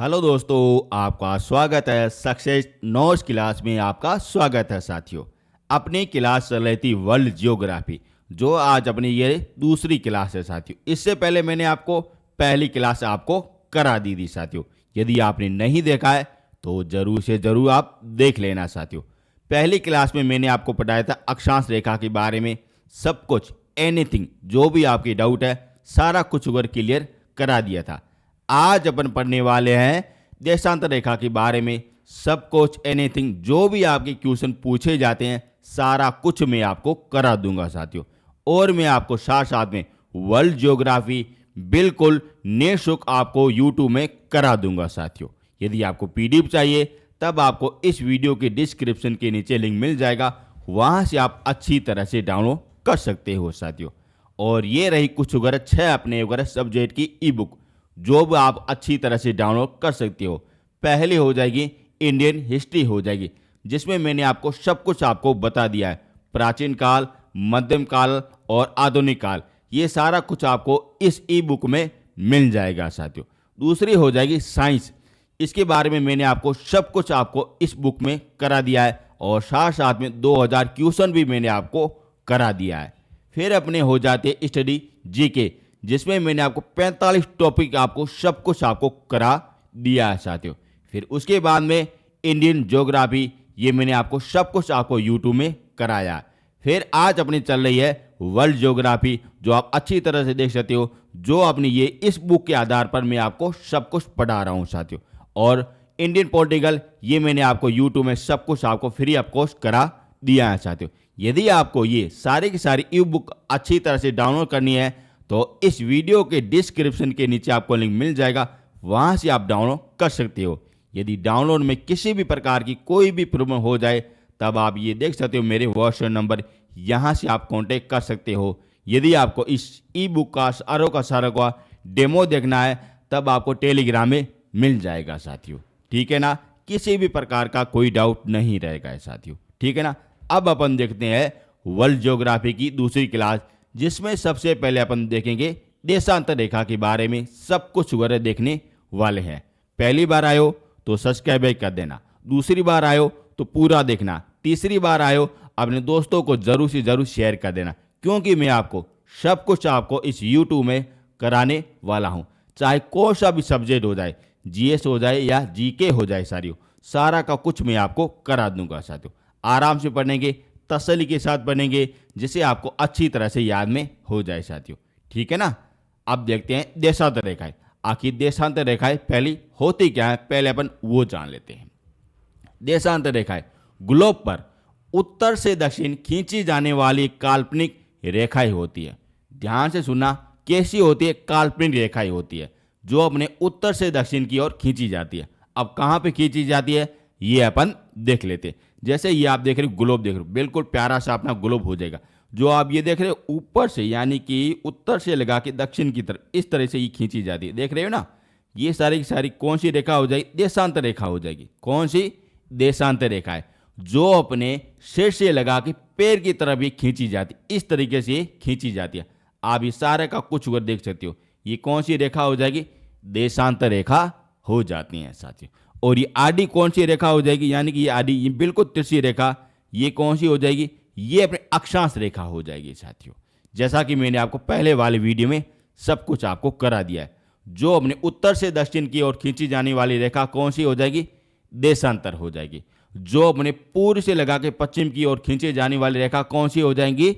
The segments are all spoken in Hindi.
हेलो दोस्तों, आपका स्वागत है सक्सेस नोट्स क्लास में। आपका स्वागत है साथियों। अपनी क्लास चल रही थी वर्ल्ड जियोग्राफी, जो आज अपनी ये दूसरी क्लास है साथियों। इससे पहले मैंने आपको पहली क्लास आपको करा दी थी साथियों। यदि आपने नहीं देखा है तो जरूर से जरूर आप देख लेना साथियों। पहली क्लास में मैंने आपको पढ़ाया था अक्षांश रेखा के बारे में सब कुछ, एनीथिंग, जो भी आपकी डाउट है सारा कुछ अगर क्लियर करा दिया था। आज अपन पढ़ने वाले हैं देशांतर रेखा के बारे में सब कुछ, एनीथिंग, जो भी आपके क्वेश्चन पूछे जाते हैं सारा कुछ मैं आपको करा दूंगा साथियों। और मैं आपको साथ साथ में वर्ल्ड ज्योग्राफी बिल्कुल निःशुल्क आपको यूट्यूब में करा दूंगा साथियों। यदि आपको पीडीएफ चाहिए तब आपको इस वीडियो के डिस्क्रिप्शन के नीचे लिंक मिल जाएगा, वहां से आप अच्छी तरह से डाउनलोड कर सकते हो साथियों। और ये रही कुछ वगैरह 6 अपने वगैरह सब्जेक्ट की ई बुक, जो भी आप अच्छी तरह से डाउनलोड कर सकते हो। पहली हो जाएगी इंडियन हिस्ट्री हो जाएगी, जिसमें मैंने आपको सब कुछ आपको बता दिया है, प्राचीन काल, मध्यम काल और आधुनिक काल, ये सारा कुछ आपको इस ई बुक में मिल जाएगा साथियों। दूसरी हो जाएगी साइंस, इसके बारे में मैंने आपको सब कुछ आपको इस बुक में करा दिया है और साथ साथ में 2000 क्वेश्चन भी मैंने आपको करा दिया है। फिर अपने हो जाते स्टडी जीके, जिसमें मैंने आपको 45 टॉपिक आपको सब कुछ आपको करा दिया है साथियों। फिर उसके बाद में इंडियन ज्योग्राफी, ये मैंने आपको सब कुछ आपको यूट्यूब में कराया है। फिर आज अपनी चल रही है वर्ल्ड ज्योग्राफी, जो आप अच्छी तरह से देख सकते हो, जो अपनी ये इस बुक के आधार पर मैं आपको सब कुछ पढ़ा रहा हूँ साथियों। और इंडियन पॉलिटिकल, ये मैंने आपको यूट्यूब में सब कुछ आपको फ्री ऑफ कॉस्ट करा दिया है साथियों। यदि आपको ये सारी की सारी ई बुक अच्छी तरह से डाउनलोड करनी है तो इस वीडियो के डिस्क्रिप्शन के नीचे आपको लिंक मिल जाएगा, वहां से आप डाउनलोड कर सकते हो। यदि डाउनलोड में किसी भी प्रकार की कोई भी प्रॉब्लम हो जाए तब आप ये देख सकते हो मेरे व्हाट्सएप नंबर, यहां से आप कांटेक्ट कर सकते हो। यदि आपको इस ई बुक का सारा का डेमो देखना है तब आपको टेलीग्राम में मिल जाएगा साथियों, ठीक है ना। किसी भी प्रकार का कोई डाउट नहीं रहेगा साथियों, ठीक है ना। अब अपन देखते हैं वर्ल्ड ज्योग्राफी की दूसरी क्लास, जिसमें सबसे पहले अपन देखेंगे देशांतर रेखा के बारे में सब कुछ वगैरह देखने वाले हैं। पहली बार आयो तो सब्सक्राइब कर देना, दूसरी बार आयो तो पूरा देखना, तीसरी बार आयो अपने दोस्तों को जरूर से जरूर शेयर कर देना, क्योंकि मैं आपको सब कुछ आपको इस यूट्यूब में कराने वाला हूं। चाहे कोई सा भी सब्जेक्ट हो जाए, जीएस हो जाए या जीके हो जाए, सारा का कुछ मैं आपको करा दूंगा साथियों। आराम से पढ़ेंगे, तसल्ली के साथ बनेंगे, जिसे आपको अच्छी तरह से याद में हो जाए साथियों, ठीक है ना। अब देखते हैं देशांतर रेखाएं। आखिर देशांतर रेखाएं पहली होती क्या है, पहले अपन वो जान लेते हैं। देशांतर रेखाएं ग्लोब पर उत्तर से दक्षिण खींची जाने वाली काल्पनिक रेखाएं होती है। ध्यान से सुनना, कैसी होती है? काल्पनिक रेखाएं होती है, जो अपने उत्तर से दक्षिण की ओर खींची जाती है। अब कहां पे खींची जाती है ये अपन देख लेते हैं। जैसे ये आप देख रहे हो ग्लोब, देख रहे हो, बिल्कुल प्यारा सा अपना ग्लोब हो जाएगा। जो आप ये देख रहे हो ऊपर से, यानी कि उत्तर से लगा के दक्षिण की तरफ, इस तरह से ये खींची जाती है, देख रहे हो ना। ये सारी की सारी कौन सी रेखा हो जाएगी? देशांतर रेखा हो जाएगी। कौन सी? देशांतर रेखा है, जो अपने सिर से लगा के पैर की तरफ भी खींची जाती है, इस तरीके से खींची जाती है। आप इस सारे का कुछ वर्ड देख सकते हो, ये कौन सी रेखा हो जाएगी? देशांतर रेखा हो जाती है साथियों। और ये आडी कौन सी रेखा हो जाएगी? यानी कि ये आडी, ये बिल्कुल तिरछी रेखा, ये कौन सी हो जाएगी? ये अपने अक्षांश रेखा हो जाएगी साथियों। जैसा कि मैंने आपको पहले वाले वीडियो में सब कुछ आपको करा दिया है। जो अपने उत्तर से दक्षिण की ओर खींची जाने वाली रेखा कौन सी हो जाएगी? देशांतर हो जाएगी। जो अपने पूर्व से लगा के पश्चिम की ओर खींची जाने वाली रेखा कौन सी हो जाएंगी?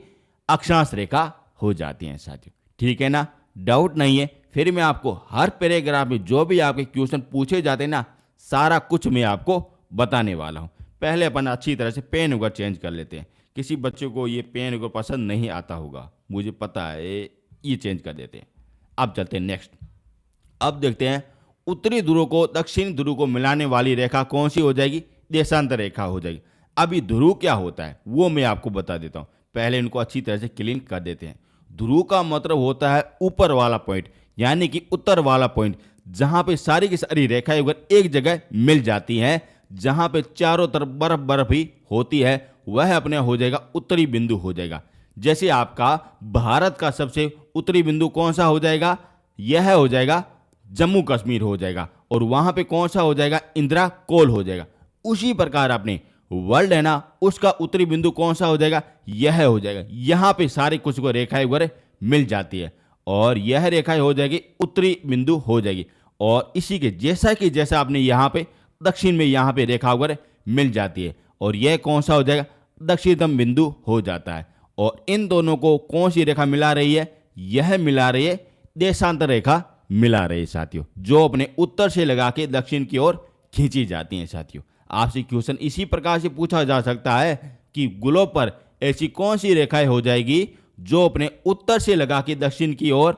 अक्षांश रेखा हो जाती है साथियों, ठीक है ना। डाउट नहीं है। फिर मैं आपको हर पैराग्राफ में जो भी आपके क्वेश्चन पूछे जाते हैं ना, सारा कुछ मैं आपको बताने वाला हूं। पहले अपन अच्छी तरह से पेन वगैरह चेंज कर लेते हैं। किसी बच्चे को ये पेन वगैरह पसंद नहीं आता होगा, मुझे पता है, ये चेंज कर देते हैं। अब चलते हैं नेक्स्ट। अब देखते हैं उत्तरी ध्रुव को दक्षिणी ध्रुव को मिलाने वाली रेखा कौन सी हो जाएगी? देशांतर रेखा हो जाएगी। अब ये ध्रुव क्या होता है वो मैं आपको बता देता हूं। पहले इनको अच्छी तरह से क्लीन कर देते हैं। ध्रुव का मतलब होता है ऊपर वाला पॉइंट, यानी कि उत्तर वाला पॉइंट, जहां पे सारी की सारी रेखाएं एक जगह मिल जाती हैं, जहां पे चारों तरफ बर्फ बर्फ ही होती है, वह अपने हो जाएगा उत्तरी बिंदु हो जाएगा। जैसे आपका भारत का सबसे उत्तरी बिंदु कौन सा हो जाएगा? यह हो जाएगा जम्मू कश्मीर हो जाएगा। और वहां पे कौन सा हो जाएगा, इंदिरा कोल हो जाएगा। उसी प्रकार अपने वर्ल्ड है ना, उसका उत्तरी बिंदु कौन सा हो जाएगा, यह हो जाएगा। यहां पे सारी कुछ को रेखाएं वगैरह मिल जाती है और यह रेखाएं हो जाएगी उत्तरी बिंदु हो जाएगी। और इसी के जैसा आपने यहाँ पे दक्षिण में यहाँ पे रेखा वगैरह मिल जाती है और यह कौन सा हो जाएगा, दक्षिणतम बिंदु हो जाता है। और इन दोनों को कौन सी रेखा मिला रही है, यह मिला रही है देशांतर रेखा मिला रही है साथियों, जो अपने उत्तर से लगा के दक्षिण की ओर खींची जाती हैं साथियों। आपसे क्वेश्चन इसी प्रकार से पूछा जा सकता है कि ग्लोब पर ऐसी कौन सी रेखाएं हो जाएगी जो अपने उत्तर से लगा के दक्षिण की ओर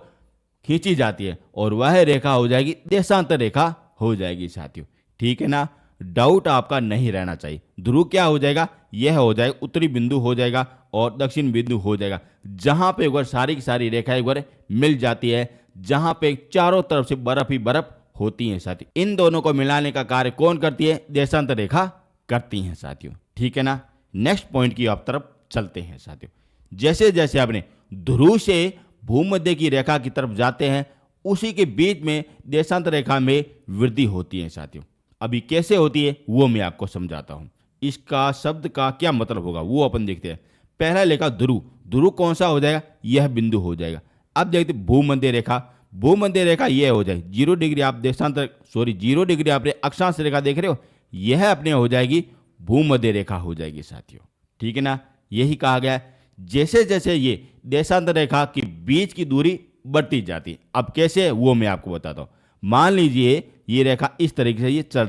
खींची जाती है, और वह रेखा हो जाएगी देशांतर रेखा हो जाएगी साथियों। ठीक है ना, डाउट आपका नहीं रहना चाहिए। ध्रुव क्या हो जाएगा, यह हो जाएगा उत्तरी बिंदु हो जाएगा और दक्षिण बिंदु हो जाएगा, जहां पे अगर सारी की सारी रेखाएं अगर मिल जाती है, जहां पे चारों तरफ से बर्फ ही बर्फ होती हैं साथियों। इन दोनों को मिलाने का कार्य कौन करती है, देशांतर रेखा करती हैं साथियों। ठीक है ना, नेक्स्ट पॉइंट की आप तरफ चलते हैं साथियों। जैसे जैसे आपने ध्रुव से भूमध्य की रेखा की तरफ जाते हैं, उसी के बीच में देशांतर रेखा में वृद्धि होती है साथियों। अभी कैसे होती है वो मैं आपको समझाता हूं। इसका शब्द का क्या मतलब होगा वो अपन देखते हैं। पहला लेखा ध्रुव, ध्रुव कौन सा हो जाएगा, यह बिंदु हो जाएगा। अब देखते भूमध्य रेखा, भूमध्य रेखा यह हो जाएगी 0 डिग्री, आप 0 डिग्री आपने अक्षांश रेखा देख रहे हो, यह अपने हो जाएगी भूमध्य रेखा हो जाएगी साथियों। ठीक है ना, यही कहा गया है। जैसे जैसे ये देशांतर रेखा के बीच की दूरी बढ़ती जाती है। अब कैसे वो मैं आपको बताता हूँ। मान लीजिए ये रेखा इस तरीके से ये चल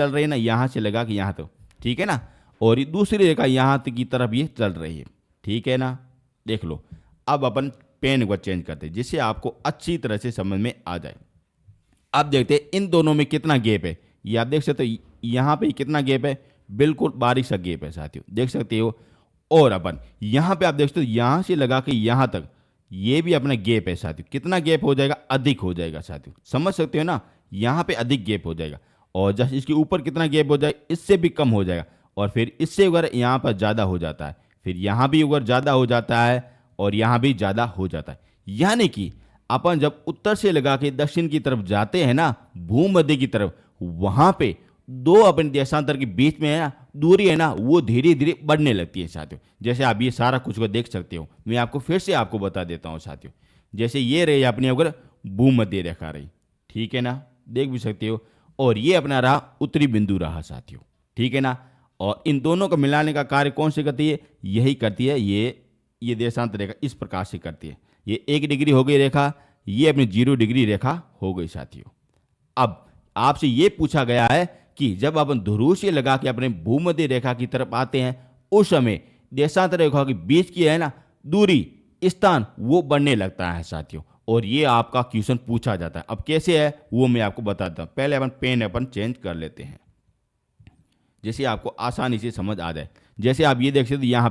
रही है ना, यहाँ से लगा कि यहाँ तक, ठीक है ना, और ये दूसरी रेखा यहाँ तक की तरफ ये चल रही है। ठीक है ना, देख लो। अब अपन पेन को चेंज करते हैं जिससे आपको अच्छी तरह से समझ में आ जाए। अब देखते हैं इन दोनों में कितना गैप है। ये आप देख सकते हो, यहाँ पे कितना गैप है, बिल्कुल बारीक सा गैप है साथियों, देख सकते हो। और अपन यहाँ पे आप देख सकते हो, यहाँ से लगा के यहाँ तक ये भी अपना गैप है साथियों। कितना गैप हो जाएगा, अधिक हो जाएगा साथियों, समझ सकते हो ना, यहाँ पे अधिक गैप हो जाएगा। और जस्ट इसके ऊपर कितना गैप हो जाएगा, इससे भी कम हो जाएगा। और फिर इससे अगर यहाँ पर ज़्यादा हो जाता है, फिर यहाँ भी अगर ज़्यादा हो जाता है और यहाँ भी ज़्यादा हो जाता है। यानी कि अपन जब उत्तर से लगा के दक्षिण की तरफ जाते हैं ना, भूमध्य की तरफ, वहाँ पे दो अपने देशांतर के बीच में है ना दूरी है ना, वो धीरे धीरे बढ़ने लगती है साथियों। जैसे आप ये सारा कुछ को देख सकते हो, मैं आपको फिर से आपको बता देता हूँ साथियों। जैसे ये रही अपनी अगर भूमध्य रेखा रही, ठीक है ना, देख भी सकते हो। और ये अपना रहा उत्तरी बिंदु रहा साथियों, ठीक है ना। और इन दोनों को मिलाने का कार्य कौन से करती है, यही करती है ये देशांतर रेखा इस प्रकार से करती है। ये 1 डिग्री हो गई रेखा, ये अपनी 0 डिग्री रेखा हो गई साथियों। अब आपसे ये पूछा गया है कि जब अपन ध्रुव से लगा के अपने भूमध्य रेखा की तरफ आते हैं, उस समय देशांतर रेखा के बीच की है ना दूरी, स्थान वो बढ़ने लगता है साथियों। और ये आपका क्वेश्चन पूछा जाता है। अब कैसे है वो मैं आपको बताता हूँ। पहले अपन पेन अपन चेंज कर लेते हैं, जैसे आपको आसानी से समझ आ जाए। जैसे आप ये देख सकते यहाँ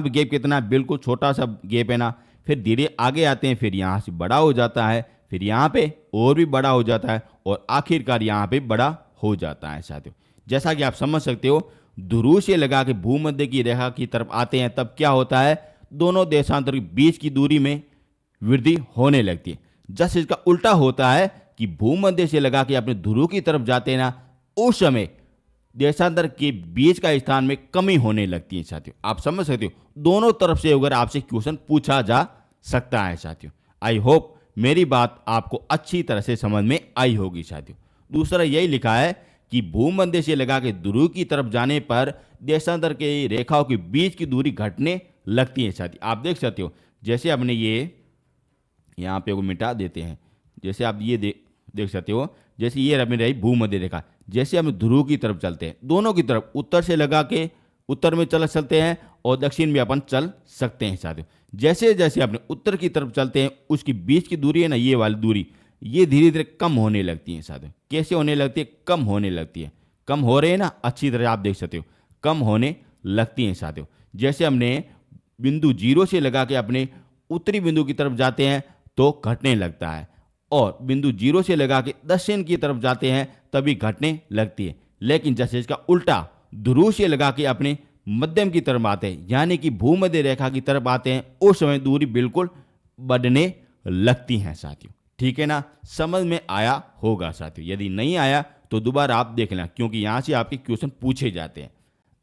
पे गैप कितना है, बिल्कुल छोटा सा गैप है ना। फिर धीरे आगे आते हैं, फिर यहाँ से बड़ा हो जाता है, फिर यहाँ पे और भी बड़ा हो जाता है, और आखिरकार यहाँ पे बड़ा हो जाता है साथियों। जैसा कि आप समझ सकते हो, ध्रुव से लगा के भूमध्य की रेखा की तरफ आते हैं, तब क्या होता है, दोनों देशांतर के बीच की दूरी में वृद्धि होने लगती है। जैसे इसका उल्टा होता है कि भूमध्य से लगा के अपने ध्रुव की तरफ जाते हैं ना, उस समय देशांतर के बीच का स्थान में कमी होने लगती है साथियों। आप समझ सकते हो, दोनों तरफ से अगर आपसे क्वेश्चन पूछा जा सकता है साथियों। आई होप मेरी बात आपको अच्छी तरह से समझ में आई होगी साथियों। दूसरा यही लिखा है कि भूमध्य से लगा के ध्रुव की तरफ जाने पर देशांतर के रेखाओं के बीच की दूरी घटने लगती है साथियों। आप देख सकते हो, जैसे अपने ये यहाँ पे को मिटा देते हैं, जैसे आप ये देख सकते हो, जैसे ये अपनी रही भूमध्य रेखा, जैसे हम ध्रुव की तरफ चलते हैं, दोनों की तरफ उत्तर से लगा के उत्तर में चल सकते हैं और दक्षिण में अपन चल सकते हैं साथियों। जैसे जैसे अपने उत्तर की तरफ चलते हैं, उसकी बीच की दूरी है ना, ये वाली दूरी, ये धीरे धीरे कम होने लगती है साथियों। कैसे होने लगती है, कम होने लगती है। कम हो रहे हैं ना, अच्छी तरह आप देख सकते हो, कम होने लगती हैं साथियों। जैसे हमने बिंदु 0 से लगा के अपने उत्तरी बिंदु की तरफ जाते हैं तो घटने लगता है, और बिंदु 0 से लगा के दक्षिण की तरफ जाते हैं तभी घटने लगती है। लेकिन जैसे इसका उल्टा, ध्रुव से लगा के अपने मध्यम की तरफ आते हैं, यानी कि भूमध्य रेखा की तरफ आते हैं, उस समय दूरी बिल्कुल बढ़ने लगती हैं साथियों। ठीक है ना, समझ में आया होगा साथियों। यदि नहीं आया तो दोबारा आप देख लें, क्योंकि यहाँ से आपके क्वेश्चन पूछे जाते हैं।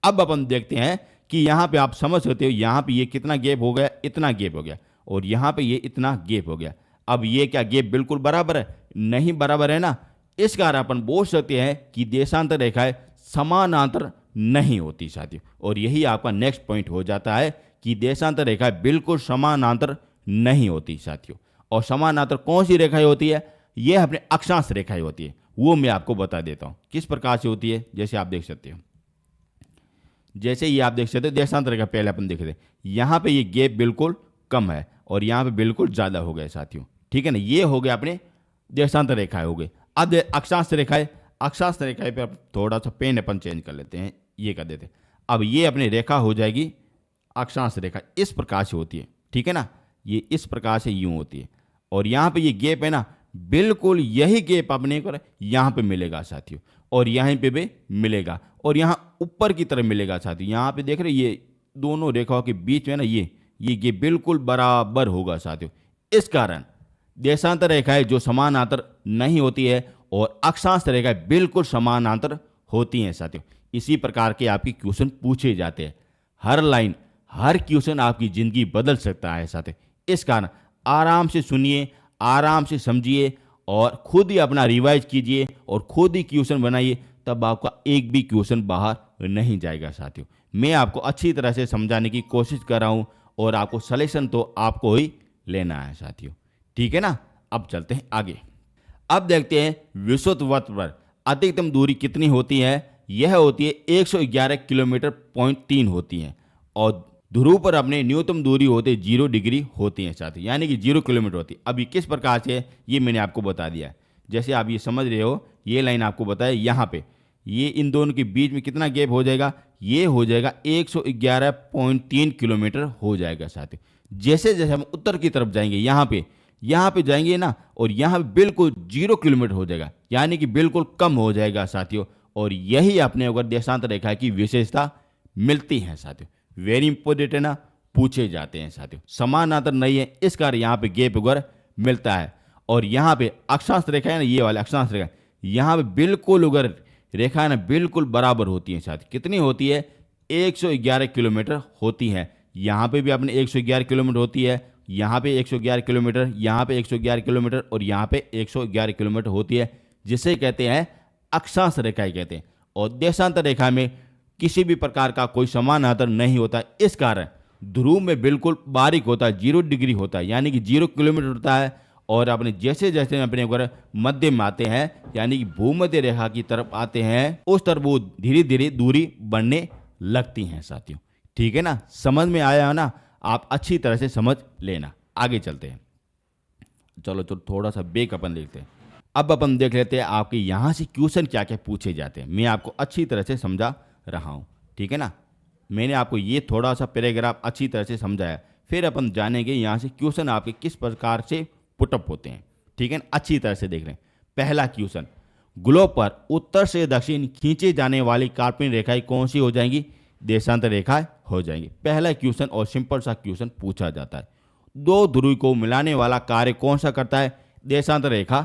अब अपन देखते हैं कि यहाँ पे आप समझ सकते हो, यहाँ पे ये कितना गैप हो गया, इतना गैप हो गया, और यहाँ पे ये इतना गैप हो गया। अब ये क्या गैप बिल्कुल बराबर है? नहीं बराबर है ना। इस कारण अपन बोल सकते हैं कि देशांतर रेखाएं समानांतर नहीं होती साथियों। और यही आपका नेक्स्ट पॉइंट हो जाता है कि देशांतर रेखाएं बिल्कुल समानांतर नहीं होती साथियों। और समानांतर कौन सी रेखाएं होती है? ये अपने अक्षांश रेखाएं होती है। वो मैं आपको बता देता हूँ किस प्रकार से होती है। जैसे आप देख सकते हो, जैसे ये आप देख सकते हो देशांतर रेखा, पहले अपन देख रहे हैं, यहाँ पे ये गैप बिल्कुल कम है और यहाँ पे बिल्कुल ज़्यादा हो गए साथियों। ठीक है ना, ये हो गया अपने देशांतर रेखाएं हो गए। अब अक्षांश रेखाएं, अक्षांश रेखाएं पे थोड़ा सा पेन अपन चेंज कर लेते हैं, ये कर देते हैं। अब ये अपनी रेखा हो जाएगी अक्षांश रेखा, इस प्रकार से होती है। ठीक है ना, ये इस प्रकार से यूं होती है। और यहाँ पे ये गैप है ना, बिल्कुल यही गैप अपने को यहाँ पे मिलेगा साथियों, और यहाँ पे भी मिलेगा, और यहाँ ऊपर की तरफ मिलेगा साथियों। यहाँ पे देख रहे ये दोनों रेखाओं के बीच में ना ये गैप बिल्कुल बराबर होगा साथियों। इस कारण देशांतर रेखाएं जो समानांतर नहीं होती है और अक्षांश रेखाएं बिल्कुल समानांतर होती हैं साथियों। इसी प्रकार के आपके क्वेश्चन पूछे जाते हैं। हर लाइन, हर क्वेश्चन आपकी जिंदगी बदल सकता है साथियों। इस कारण आराम से सुनिए, आराम से समझिए और खुद ही अपना रिवाइज कीजिए और खुद ही क्वेश्चन बनाइए, तब आपका एक भी क्वेश्चन बाहर नहीं जाएगा साथियों। मैं आपको अच्छी तरह से समझाने की कोशिश कर रहा हूँ और आपको सलेक्शन तो आपको ही लेना है साथियों। ठीक है ना, अब चलते हैं आगे। अब देखते हैं विषुवत पर अधिकतम दूरी कितनी होती है। यह होती है 111 किलोमीटर पॉइंट 3 होती है, और ध्रुव पर अपने न्यूनतम दूरी होते 0 डिग्री होती है साथियों, यानी कि 0 किलोमीटर होती है। अब ये किस प्रकार से है ये मैंने आपको बता दिया है। जैसे आप ये समझ रहे हो, ये लाइन आपको बताया, यहाँ पे ये इन दोनों के बीच में कितना गैप हो जाएगा, ये हो जाएगा 111.3 किलोमीटर हो जाएगा साथियों। जैसे जैसे हम उत्तर की तरफ जाएंगे, यहाँ पे जाएंगे ना, और यहाँ पे बिल्कुल 0 किलोमीटर हो जाएगा, यानी कि बिल्कुल कम हो जाएगा साथियों। और यही अपने अगर देशांतर रेखा की विशेषता मिलती है साथियों। वेरी इंपॉर्टेंट है ना, पूछे जाते हैं साथियों। समानांतर नहीं है, इस कारण यहाँ पे गैप वगैरह मिलता है। और यहाँ पे अक्षांश रेखा है ना, ये वाले अक्षांश रेखा, यहाँ पे बिल्कुल अगर रेखा है ना बिल्कुल बराबर होती है साथियों। कितनी होती है? 111 किलोमीटर होती है। यहाँ पे भी अपने 111 किलोमीटर होती है, यहाँ पे 111 किलोमीटर, यहाँ पे 111 किलोमीटर, और यहाँ पे 111 किलोमीटर होती है, जिसे कहते हैं अक्षांश रेखाएं कहते हैं। और देशांतर रेखा में किसी भी प्रकार का कोई समानांतर नहीं होता। इस कारण ध्रुव में बिल्कुल बारीक होता है, 0 डिग्री होता है, यानी कि 0 किलोमीटर होता है। और अपने जैसे जैसे अपने अगर मध्य में आते हैं, यानी कि भूमध्य रेखा की तरफ आते हैं, उस तरफ वो धीरे धीरे दूरी बढ़ने लगती हैं साथियों। ठीक है ना, समझ में आया ना, आप अच्छी तरह से समझ लेना। आगे चलते हैं, चलो थोड़ा सा ब्रेक अपन देखते हैं। अब अपन देख लेते हैं आपके यहाँ से क्वेश्चन क्या क्या पूछे जाते हैं। मैं आपको अच्छी तरह से समझा रहा हूँ, ठीक है ना। मैंने आपको ये थोड़ा सा पैराग्राफ अच्छी तरह से समझाया, फिर अपन जानेंगे यहाँ से क्वेश्चन आपके किस प्रकार से पुटअप होते हैं। ठीक है ना, अच्छी तरह से देख रहे हैं। पहला क्वेश्चन, ग्लोब पर उत्तर से दक्षिण खींचे जाने वाली काल्पनिक रेखाएं कौन सी हो जाएंगी? देशांतर रेखाएं हो जाएंगी। पहला क्वेश्चन और सिंपल सा क्वेश्चन पूछा जाता है। दो ध्रुव को मिलाने वाला कार्य कौन सा करता है? देशांतर रेखा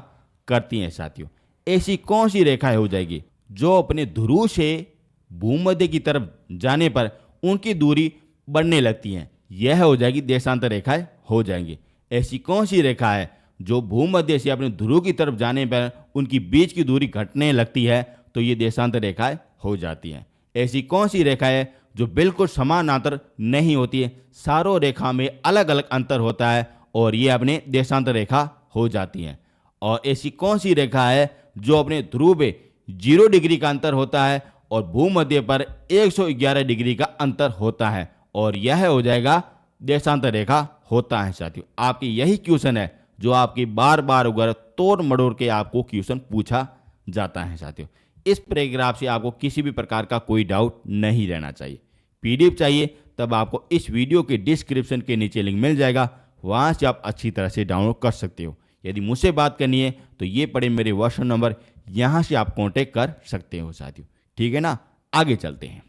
करती हैं साथियों। ऐसी कौन सी रेखाएं हो जाएगी जो अपने ध्रुव से भूमध्य की तरफ जाने पर उनकी दूरी बढ़ने लगती हैं? यह हो जाएगी देशांतर रेखाएं हो जाएंगी। ऐसी कौन सी रेखा है जो भूमध्य से अपने ध्रुव की तरफ जाने पर उनकी बीच की दूरी घटने लगती है? तो ये देशांतर रेखाएं हो जाती हैं। ऐसी कौन सी रेखा है जो बिल्कुल समानांतर नहीं होती है? चारों रेखा में अलग अलग अंतर होता है और ये अपने देशांतर रेखा हो जाती हैं। और ऐसी कौन सी रेखा है जो अपने ध्रुव में 0 डिग्री का अंतर होता है और भूमध्य पर 111 डिग्री का अंतर होता है? और यह हो जाएगा देशांतर रेखा होता है साथियों। आपकी यही क्वेश्चन है जो आपकी बार बार अगर तोड़ मड़ोड़ के आपको क्वेश्चन पूछा जाता है साथियों। इस पैराग्राफ से आपको किसी भी प्रकार का कोई डाउट नहीं रहना चाहिए। पीडीएफ चाहिए तब आपको इस वीडियो के डिस्क्रिप्शन के नीचे लिंक मिल जाएगा, वहां से आप अच्छी तरह से डाउनलोड कर सकते हो। यदि मुझसे बात करनी है तो ये पड़े मेरे व्हाट्सएप नंबर, यहां से आप कांटेक्ट कर सकते हो साथियों। ठीक है ना, आगे चलते हैं।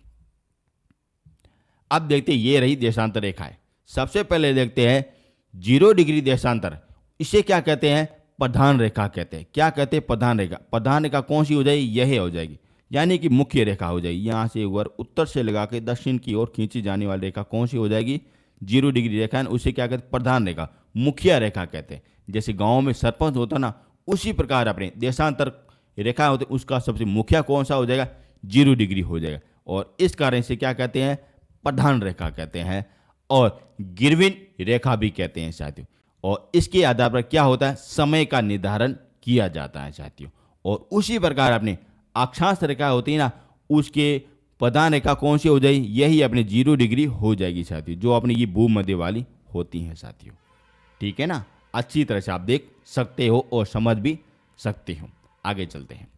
अब देखते हैं, ये रही देशांतर रेखा है। सबसे पहले देखते हैं 0 डिग्री देशांतर। इसे क्या कहते हैं? प्रधान रेखा कहते हैं। क्या कहते हैं? प्रधान रेखा। प्रधान रेखा कौन सी हो जाएगी? यह हो जाएगी, यानी कि मुख्य रेखा हो जाएगी। यहाँ से एक बार उत्तर से लगा के दक्षिण की ओर खींची जाने वाली रेखा कौन सी हो जाएगी? 0 डिग्री रेखा है, उसे क्या कहते हैं? प्रधान रेखा, मुखिया रेखा कहते हैं। जैसे गांव में सरपंच होता ना, उसी प्रकार अपने देशांतर रेखा होती है, उसका सबसे मुखिया कौन सा हो जाएगा? 0 डिग्री हो जाएगा। और इस कारण से क्या कहते हैं? प्रधान रेखा कहते हैं, और गिरविन रेखा भी कहते हैं साथियों। और इसके आधार पर क्या होता है? समय का निर्धारण किया जाता है साथियों। और उसी प्रकार अपने अक्षांश रेखा होती है ना, उसके प्रधान रेखा कौन सी हो जाएगी? यही अपने 0 डिग्री हो जाएगी साथियों, जो अपनी ये भूमध्य वाली होती हैं साथियों। ठीक है ना? अच्छी तरह से आप देख सकते हो और समझ भी सकते हो। आगे चलते हैं।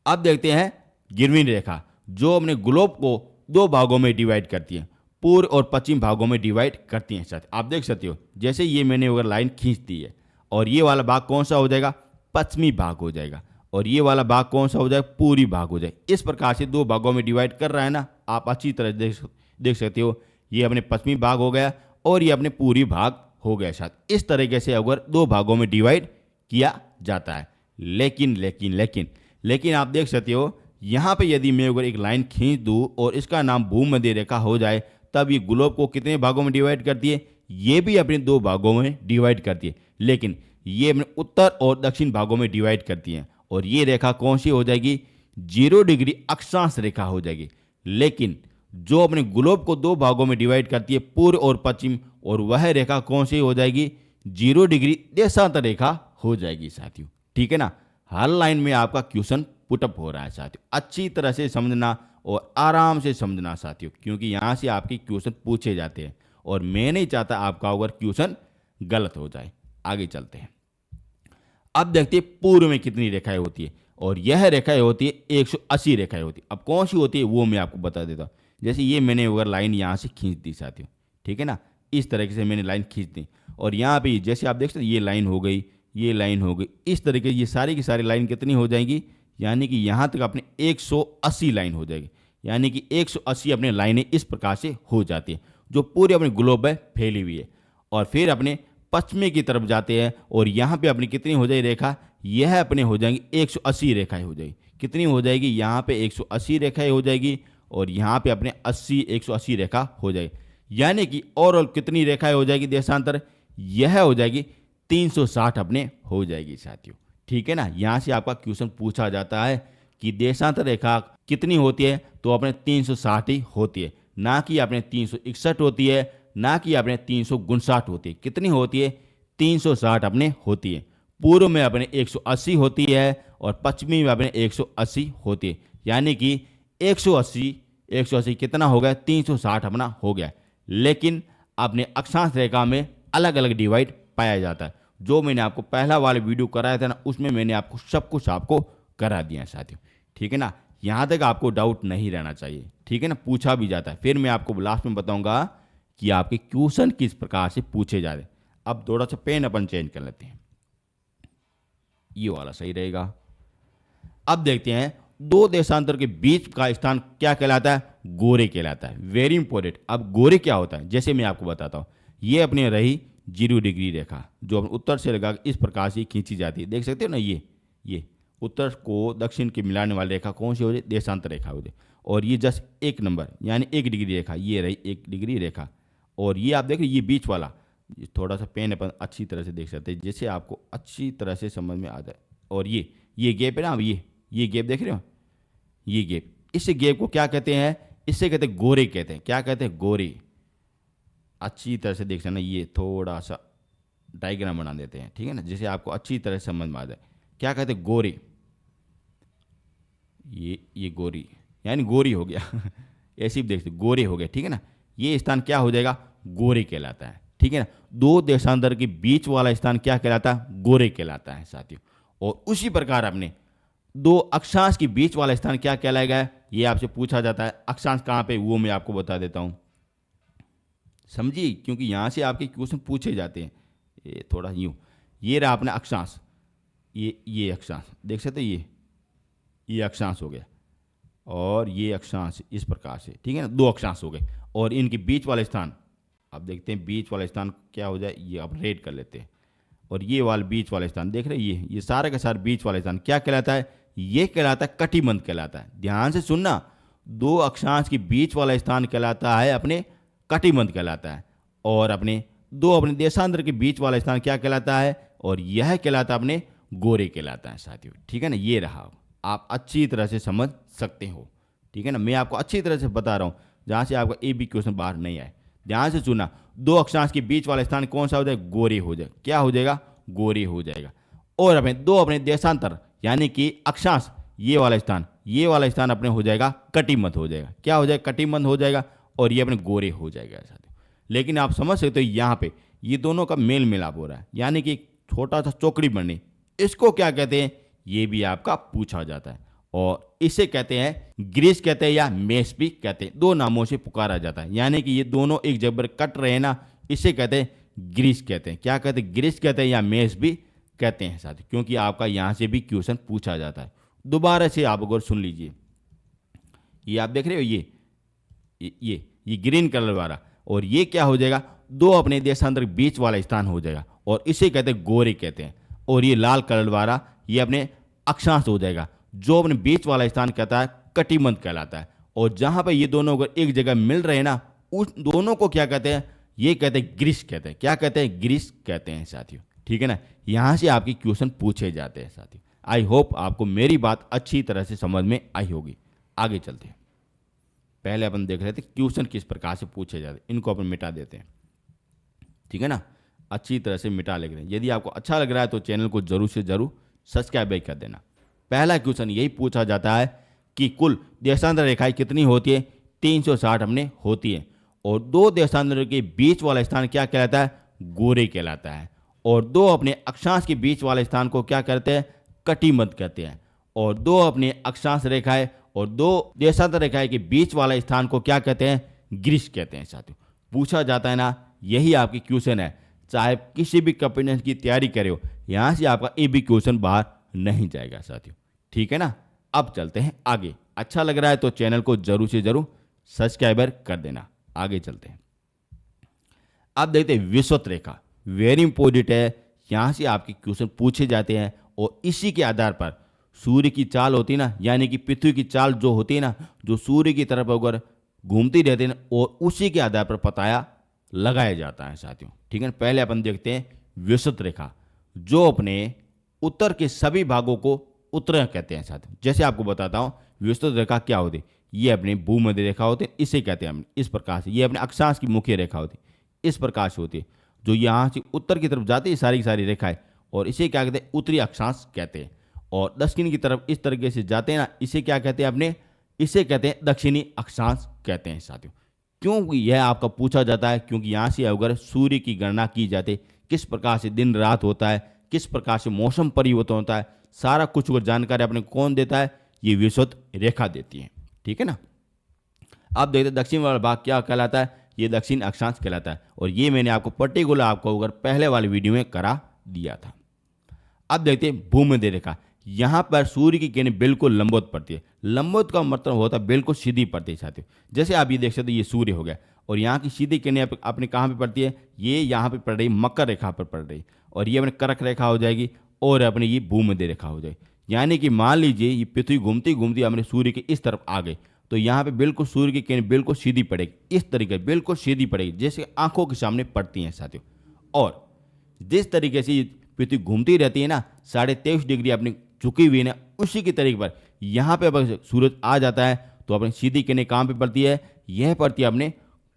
अब देखते हैं गिरविन रेखा, जो अपने ग्लोब को 2 भागों में डिवाइड करती है, पूर्व और पश्चिम भागों में डिवाइड करती हैं साथ। आप देख सकते हो, जैसे ये मैंने अगर लाइन खींच दी है, और ये वाला भाग कौन सा हो जाएगा? पश्चिमी भाग हो जाएगा, और ये वाला भाग कौन सा हो जाएगा? पूर्वी भाग हो जाएगा। इस प्रकार से 2 भागों में डिवाइड कर रहा है ना, आप अच्छी तरह देख सकते हो। ये अपने पश्चिमी भाग हो गया और ये अपने पूर्वी भाग हो गया साथ। इस तरीके से अगर 2 भागों में डिवाइड किया जाता है। लेकिन लेकिन लेकिन लेकिन आप देख सकते हो, यहाँ पे यदि मैं अगर एक लाइन खींच दूँ और इसका नाम भूमध्य रेखा हो जाए, तब ये ग्लोब को कितने भागों में डिवाइड करती है? ये भी अपने 2 भागों में डिवाइड करती है, लेकिन ये अपने उत्तर और दक्षिण भागों में डिवाइड करती है। और ये रेखा कौन सी हो जाएगी? 0 डिग्री अक्षांश रेखा हो जाएगी। लेकिन जो अपने ग्लोब को 2 भागों में डिवाइड करती है, पूर्व और पश्चिम, और वह रेखा कौन सी हो जाएगी? 0 डिग्री देशांतर रेखा हो जाएगी साथियों। ठीक है ना? हर लाइन में आपका क्वेश्चन पुटअप हो रहा है साथियों। अच्छी तरह से समझना और आराम से समझना साथियों, क्योंकि यहाँ से आपके क्वेश्चन पूछे जाते हैं और मैं नहीं चाहता आपका अगर क्वेश्चन गलत हो जाए। आगे चलते हैं। अब देखते हैं पूर्व में कितनी रेखाएं होती है, और यह रेखाएं होती है 180 रेखाएं होती है। अब कौन सी होती है वो मैं आपको बता देता हूँ। जैसे ये मैंने अगर लाइन यहाँ से खींच दी साथियों, ठीक है ना, इस तरीके से मैंने लाइन खींच दी, और यहाँ पे जैसे आप देख सकते ये लाइन हो गई, ये लाइन हो गई, इस तरीके ये सारी की सारी लाइन कितनी हो जाएंगी? यानी कि यहाँ तक अपने 180 लाइन हो जाएगी। यानी कि 180 अपने लाइनें इस प्रकार से हो जाती है, जो पूरे अपने ग्लोब में फैली हुई है। और फिर अपने पश्चिमी की तरफ जाते हैं, और यहाँ पे अपनी कितनी हो जाएगी रेखा? यह अपने हो जाएंगी 180 रेखाएं हो जाएगी। कितनी हो जाएगी? यहाँ पे 180 रेखाएं हो जाएगी, और यहाँ पे अपने 180 रेखा हो जाएगी। यानी कि और कितनी रेखाएं हो जाएगी देशांतर? यह हो जाएगी 360 अपने हो जाएगी साथियों। ठीक है ना? यहाँ से आपका क्वेश्चन पूछा जाता है कि देशांतर रेखा कितनी होती है, तो अपने 360 ही होती है, ना कि अपने 361 होती है, ना कि अपने 359 होती है। कितनी होती है? 360 अपने होती है। पूर्व में अपने 180 होती है, और पश्चिमी में अपने 180 होती है। यानी कि 180 कितना हो गया? 360 अपना हो गया। लेकिन अपने अक्षांश रेखा में अलग अलग डिवाइड पाया जाता है। जो मैंने आपको पहला वाला वीडियो कराया था ना, उसमें मैंने आपको सब कुछ आपको करा दिया साथियों। ठीक है ना? यहाँ तक आपको डाउट नहीं रहना चाहिए। ठीक है ना? पूछा भी जाता है, फिर मैं आपको लास्ट में बताऊंगा कि आपके क्वेश्चन किस प्रकार से पूछे जाते हैं। अब थोड़ा सा पेन अपन चेंज कर लेते हैं, ये वाला सही रहेगा। अब देखते हैं 2 देशांतर के बीच का स्थान क्या कहलाता है? गोरे कहलाता है। Very important. अब गोरे क्या होता है, जैसे मैं आपको बताता हूँ। ये अपने रही 0 डिग्री रेखा, जो उत्तर से लगा इस प्रकार से खींची जाती है। देख सकते हो ना, ये उत्तर को दक्षिण के मिलाने वाली रेखा कौन सी हो जाए? देशांतर रेखा हो जाए। और ये जस्ट 1 नंबर यानी 1 डिग्री रेखा, ये रही 1 डिग्री रेखा। और ये आप देख रहे ये बीच वाला, थोड़ा सा पेन अपन अच्छी तरह से देख सकते हैं, जैसे आपको अच्छी तरह से समझ में आ जाए। और ये गैप है ना, अब ये गैप देख रहे हो, ये गैप, इस गैप को क्या कहते हैं? इससे कहते हैं गोरे कहते हैं। क्या कहते हैं? गोरे। अच्छी तरह से देख लेना, ये थोड़ा सा डायग्राम बना देते हैं, ठीक है ना, जिसे आपको अच्छी तरह से समझ में आ जाए। क्या कहते हैं? गोरे। ये गोरी यानी गोरी हो गया ऐसे भी देखते गोरे हो गए। ठीक है ना? ये स्थान क्या हो जाएगा? गोरे कहलाता है। ठीक है ना? 2 देशांतर के बीच वाला स्थान क्या कहलाता है? गोरे कहलाता है साथियों। और उसी प्रकार अपने 2 अक्षांश के बीच वाला स्थान क्या कहलाएगा? ये आपसे पूछा जाता है। अक्षांश कहाँ पे, वो मैं आपको बता देता हूँ, समझिए, क्योंकि यहाँ से आपके क्वेश्चन पूछे जाते हैं। ये थोड़ा यूँ, ये रहा अपना अक्षांश, ये अक्षांश देख सकते, ये अक्षांश हो गया, और ये अक्षांश इस प्रकार से। ठीक है ना? 2 अक्षांश हो गए, और इनके बीच वाला स्थान अब देखते हैं बीच वाला स्थान क्या हो जाए। ये आप रेड कर लेते हैं, और ये वाला बीच वाला स्थान देख रहे हैं, ये सारा का सारा बीच वाला स्थान क्या कहलाता है? ये कहलाता है कटिबंध कहलाता है। ध्यान से सुनना, दो अक्षांश के बीच वाला स्थान कहलाता है अपने कटिबंध कहलाता है, और अपने दो अपने देशांतर के बीच वाला स्थान क्या कहलाता है? और यह कहलाता है अपने गोरे कहलाता है साथियों। ठीक है ना, ये रहा, आप अच्छी तरह से समझ सकते हो। ठीक है ना, मैं आपको अच्छी तरह से बता रहा हूँ जहाँ से आपका ए बी क्वेश्चन बाहर नहीं आए। ध्यान से सुनना, दो अक्षांश के बीच वाला स्थान कौन सा हो जाएगा? गोरे हो जाएगा। क्या हो जाएगा? गोरे हो जाएगा। और अपने दो अपने देशांतर यानी कि अक्षांश, ये वाला स्थान अपने हो जाएगा कटिबंध हो जाएगा। क्या हो जाएगा? कटिबंध हो जाएगा, और ये अपने गोरे हो जाएगा साथियों। लेकिन आप समझ सकते हो यहाँ पे ये दोनों का मेल मिलाप हो रहा है, यानी कि छोटा सा चौकड़ी बननी, इसको क्या कहते हैं? ये भी आपका पूछा जाता है, और इसे कहते हैं ग्रीस कहते हैं या मेष भी कहते हैं। दो नामों से पुकारा जाता है, यानी कि ये दोनों एक जगह पर कट रहे हैं ना, इसे कहते हैं ग्रीस कहते हैं। क्या कहते हैं? ग्रीस कहते हैं या मेष भी कहते हैं साथियों, क्योंकि आपका यहाँ से भी क्वेश्चन पूछा जाता है। दोबारा से आप अगर सुन लीजिए, ये आप देख रहे हो, ये ग्रीन कलर वाला, और ये क्या हो जाएगा? दो अपने देशांतर के बीच वाला स्थान हो जाएगा, और इसे कहते हैं गोरे कहते हैं। और ये लाल कलर वाला ये अपने अक्षांश हो जाएगा, जो अपने बीच वाला स्थान कहता है कटिबंध कहलाता है। और जहां पर ये दोनों अगर एक जगह मिल रहे हैं ना, उस दोनों को क्या कहते हैं? ये कहते हैं ग्रीस कहते हैं। क्या कहते हैं? ग्रीस कहते हैं साथियों। ठीक है ना, यहां से आपके क्वेश्चन पूछे जाते हैं साथियों। आई होप आपको मेरी बात अच्छी तरह से समझ में आई होगी। आगे चलते हैं। पहले अपन देख रहे थे क्वेश्चन किस प्रकार से पूछे जाते हैं, इनको अपन मिटा देते हैं। ठीक है ना, अच्छी तरह से मिटा ले रहे हैं। यदि आपको अच्छा लग रहा है तो चैनल को जरूर से जरूर सब्सक्राइब कर देना। पहला क्वेश्चन यही पूछा जाता है कि कुल देशांतर रेखाएं कितनी होती है? 360 हमने होती है, और दो देशांतर के बीच वाला स्थान क्या कहलाता है? गोरे कहलाता है। और दो अपने अक्षांश के बीच वाले स्थान को क्या कहते हैं? कटिबंध कहते हैं। और दो अपने अक्षांश रेखाएं और दो देशांतर रेखाएं के बीच वाले स्थान को क्या कहते हैं? ग्रीस कहते हैं साथियों। पूछा जाता है ना, यही आपकी क्वेश्चन है। चाहे किसी भी कॉम्पिटिशन की तैयारी करे हो, यहाँ से आपका ए बी क्वेश्चन बाहर नहीं जाएगा साथियों। ठीक है ना, अब चलते हैं आगे। अच्छा लग रहा है तो चैनल को जरूर से जरूर सब्सक्राइबर कर देना। आगे चलते हैं। अब देखते हैं विषुवत रेखा, वेरी इंपॉर्टेंट है। यहाँ से आपके क्वेश्चन पूछे जाते हैं, और इसी के आधार पर सूर्य की चाल होती है ना, यानी कि पृथ्वी की चाल जो होती है ना, जो सूर्य की तरफ अगर घूमती रहती है ना, और उसी के आधार पर पताया लगाया जाता है साथियों। ठीक है, पहले अपन देखते हैं विषुवत रेखा, जो अपने उत्तर के सभी भागों को उत्तरायण कहते हैं साथियों। जैसे आपको बताता हूँ विषुवत रेखा क्या होती है। ये अपनी भूमध्य रेखा होती है, इसे कहते हैं हम इस प्रकार से। ये अपने अक्षांश की मुख्य रेखा होती है, इस प्रकार से होती है, जो यहाँ से उत्तर की तरफ जाती है सारी की सारी रेखाएं, और इसे क्या कहते हैं? उत्तरी अक्षांश कहते हैं। और दक्षिण की तरफ इस तरीके से जाते हैं ना, इसे क्या कहते हैं? अपने इसे कहते हैं दक्षिणी अक्षांश कहते हैं साथियों। क्यों यह आपका पूछा जाता है? क्योंकि यहाँ से अगर सूर्य की गणना की जाती है, किस प्रकार से दिन रात होता है, किस प्रकार से मौसम परिवर्तन होता है, सारा कुछ वो जानकारी अपने कौन देता है? ये विषुवत रेखा देती है। ठीक है ना, अब देखते हैं दक्षिण वाला भाग क्या कहलाता है? ये दक्षिण अक्षांश कहलाता है, और ये मैंने आपको पर्टिकुलर आपको अगर पहले वाली वीडियो में करा दिया था। अब देखते हैं भूमध्य रेखा। यहाँ पर सूर्य की किरणें बिल्कुल लंबवत पड़ती है। लंबवत का मतलब होता है बिल्कुल सीधी पड़ती है साथियों। जैसे आप ये देख सकते हो, ये सूर्य हो गया, और यहाँ की सीधी किरणें अपने कहाँ पे पड़ती है? ये यहाँ पे पड़ रही, मकर रेखा पर पड़ रही, और ये अपने कर्क रेखा हो जाएगी, और अपने ये भूमध्य रेखा हो जाएगी। यानी कि मान लीजिए ये पृथ्वी घूमती घूमती अपने सूर्य के इस तरफ आ गई, तो यहाँ पे बिल्कुल सूर्य की किरणें बिल्कुल सीधी पड़ेगी, इस तरीके बिल्कुल सीधी पड़ेगी, जैसे आंखों के सामने पड़ती हैं साथियों। और जिस तरीके से पृथ्वी घूमती रहती है ना, 23.5 डिग्री अपनी झुकी हुई है ना, उसी के तरीके पर यहाँ पे अगर सूरज आ जाता है तो अपनी सीधी किरणें कहाँ पे पड़ती है? यह पड़ती है अपने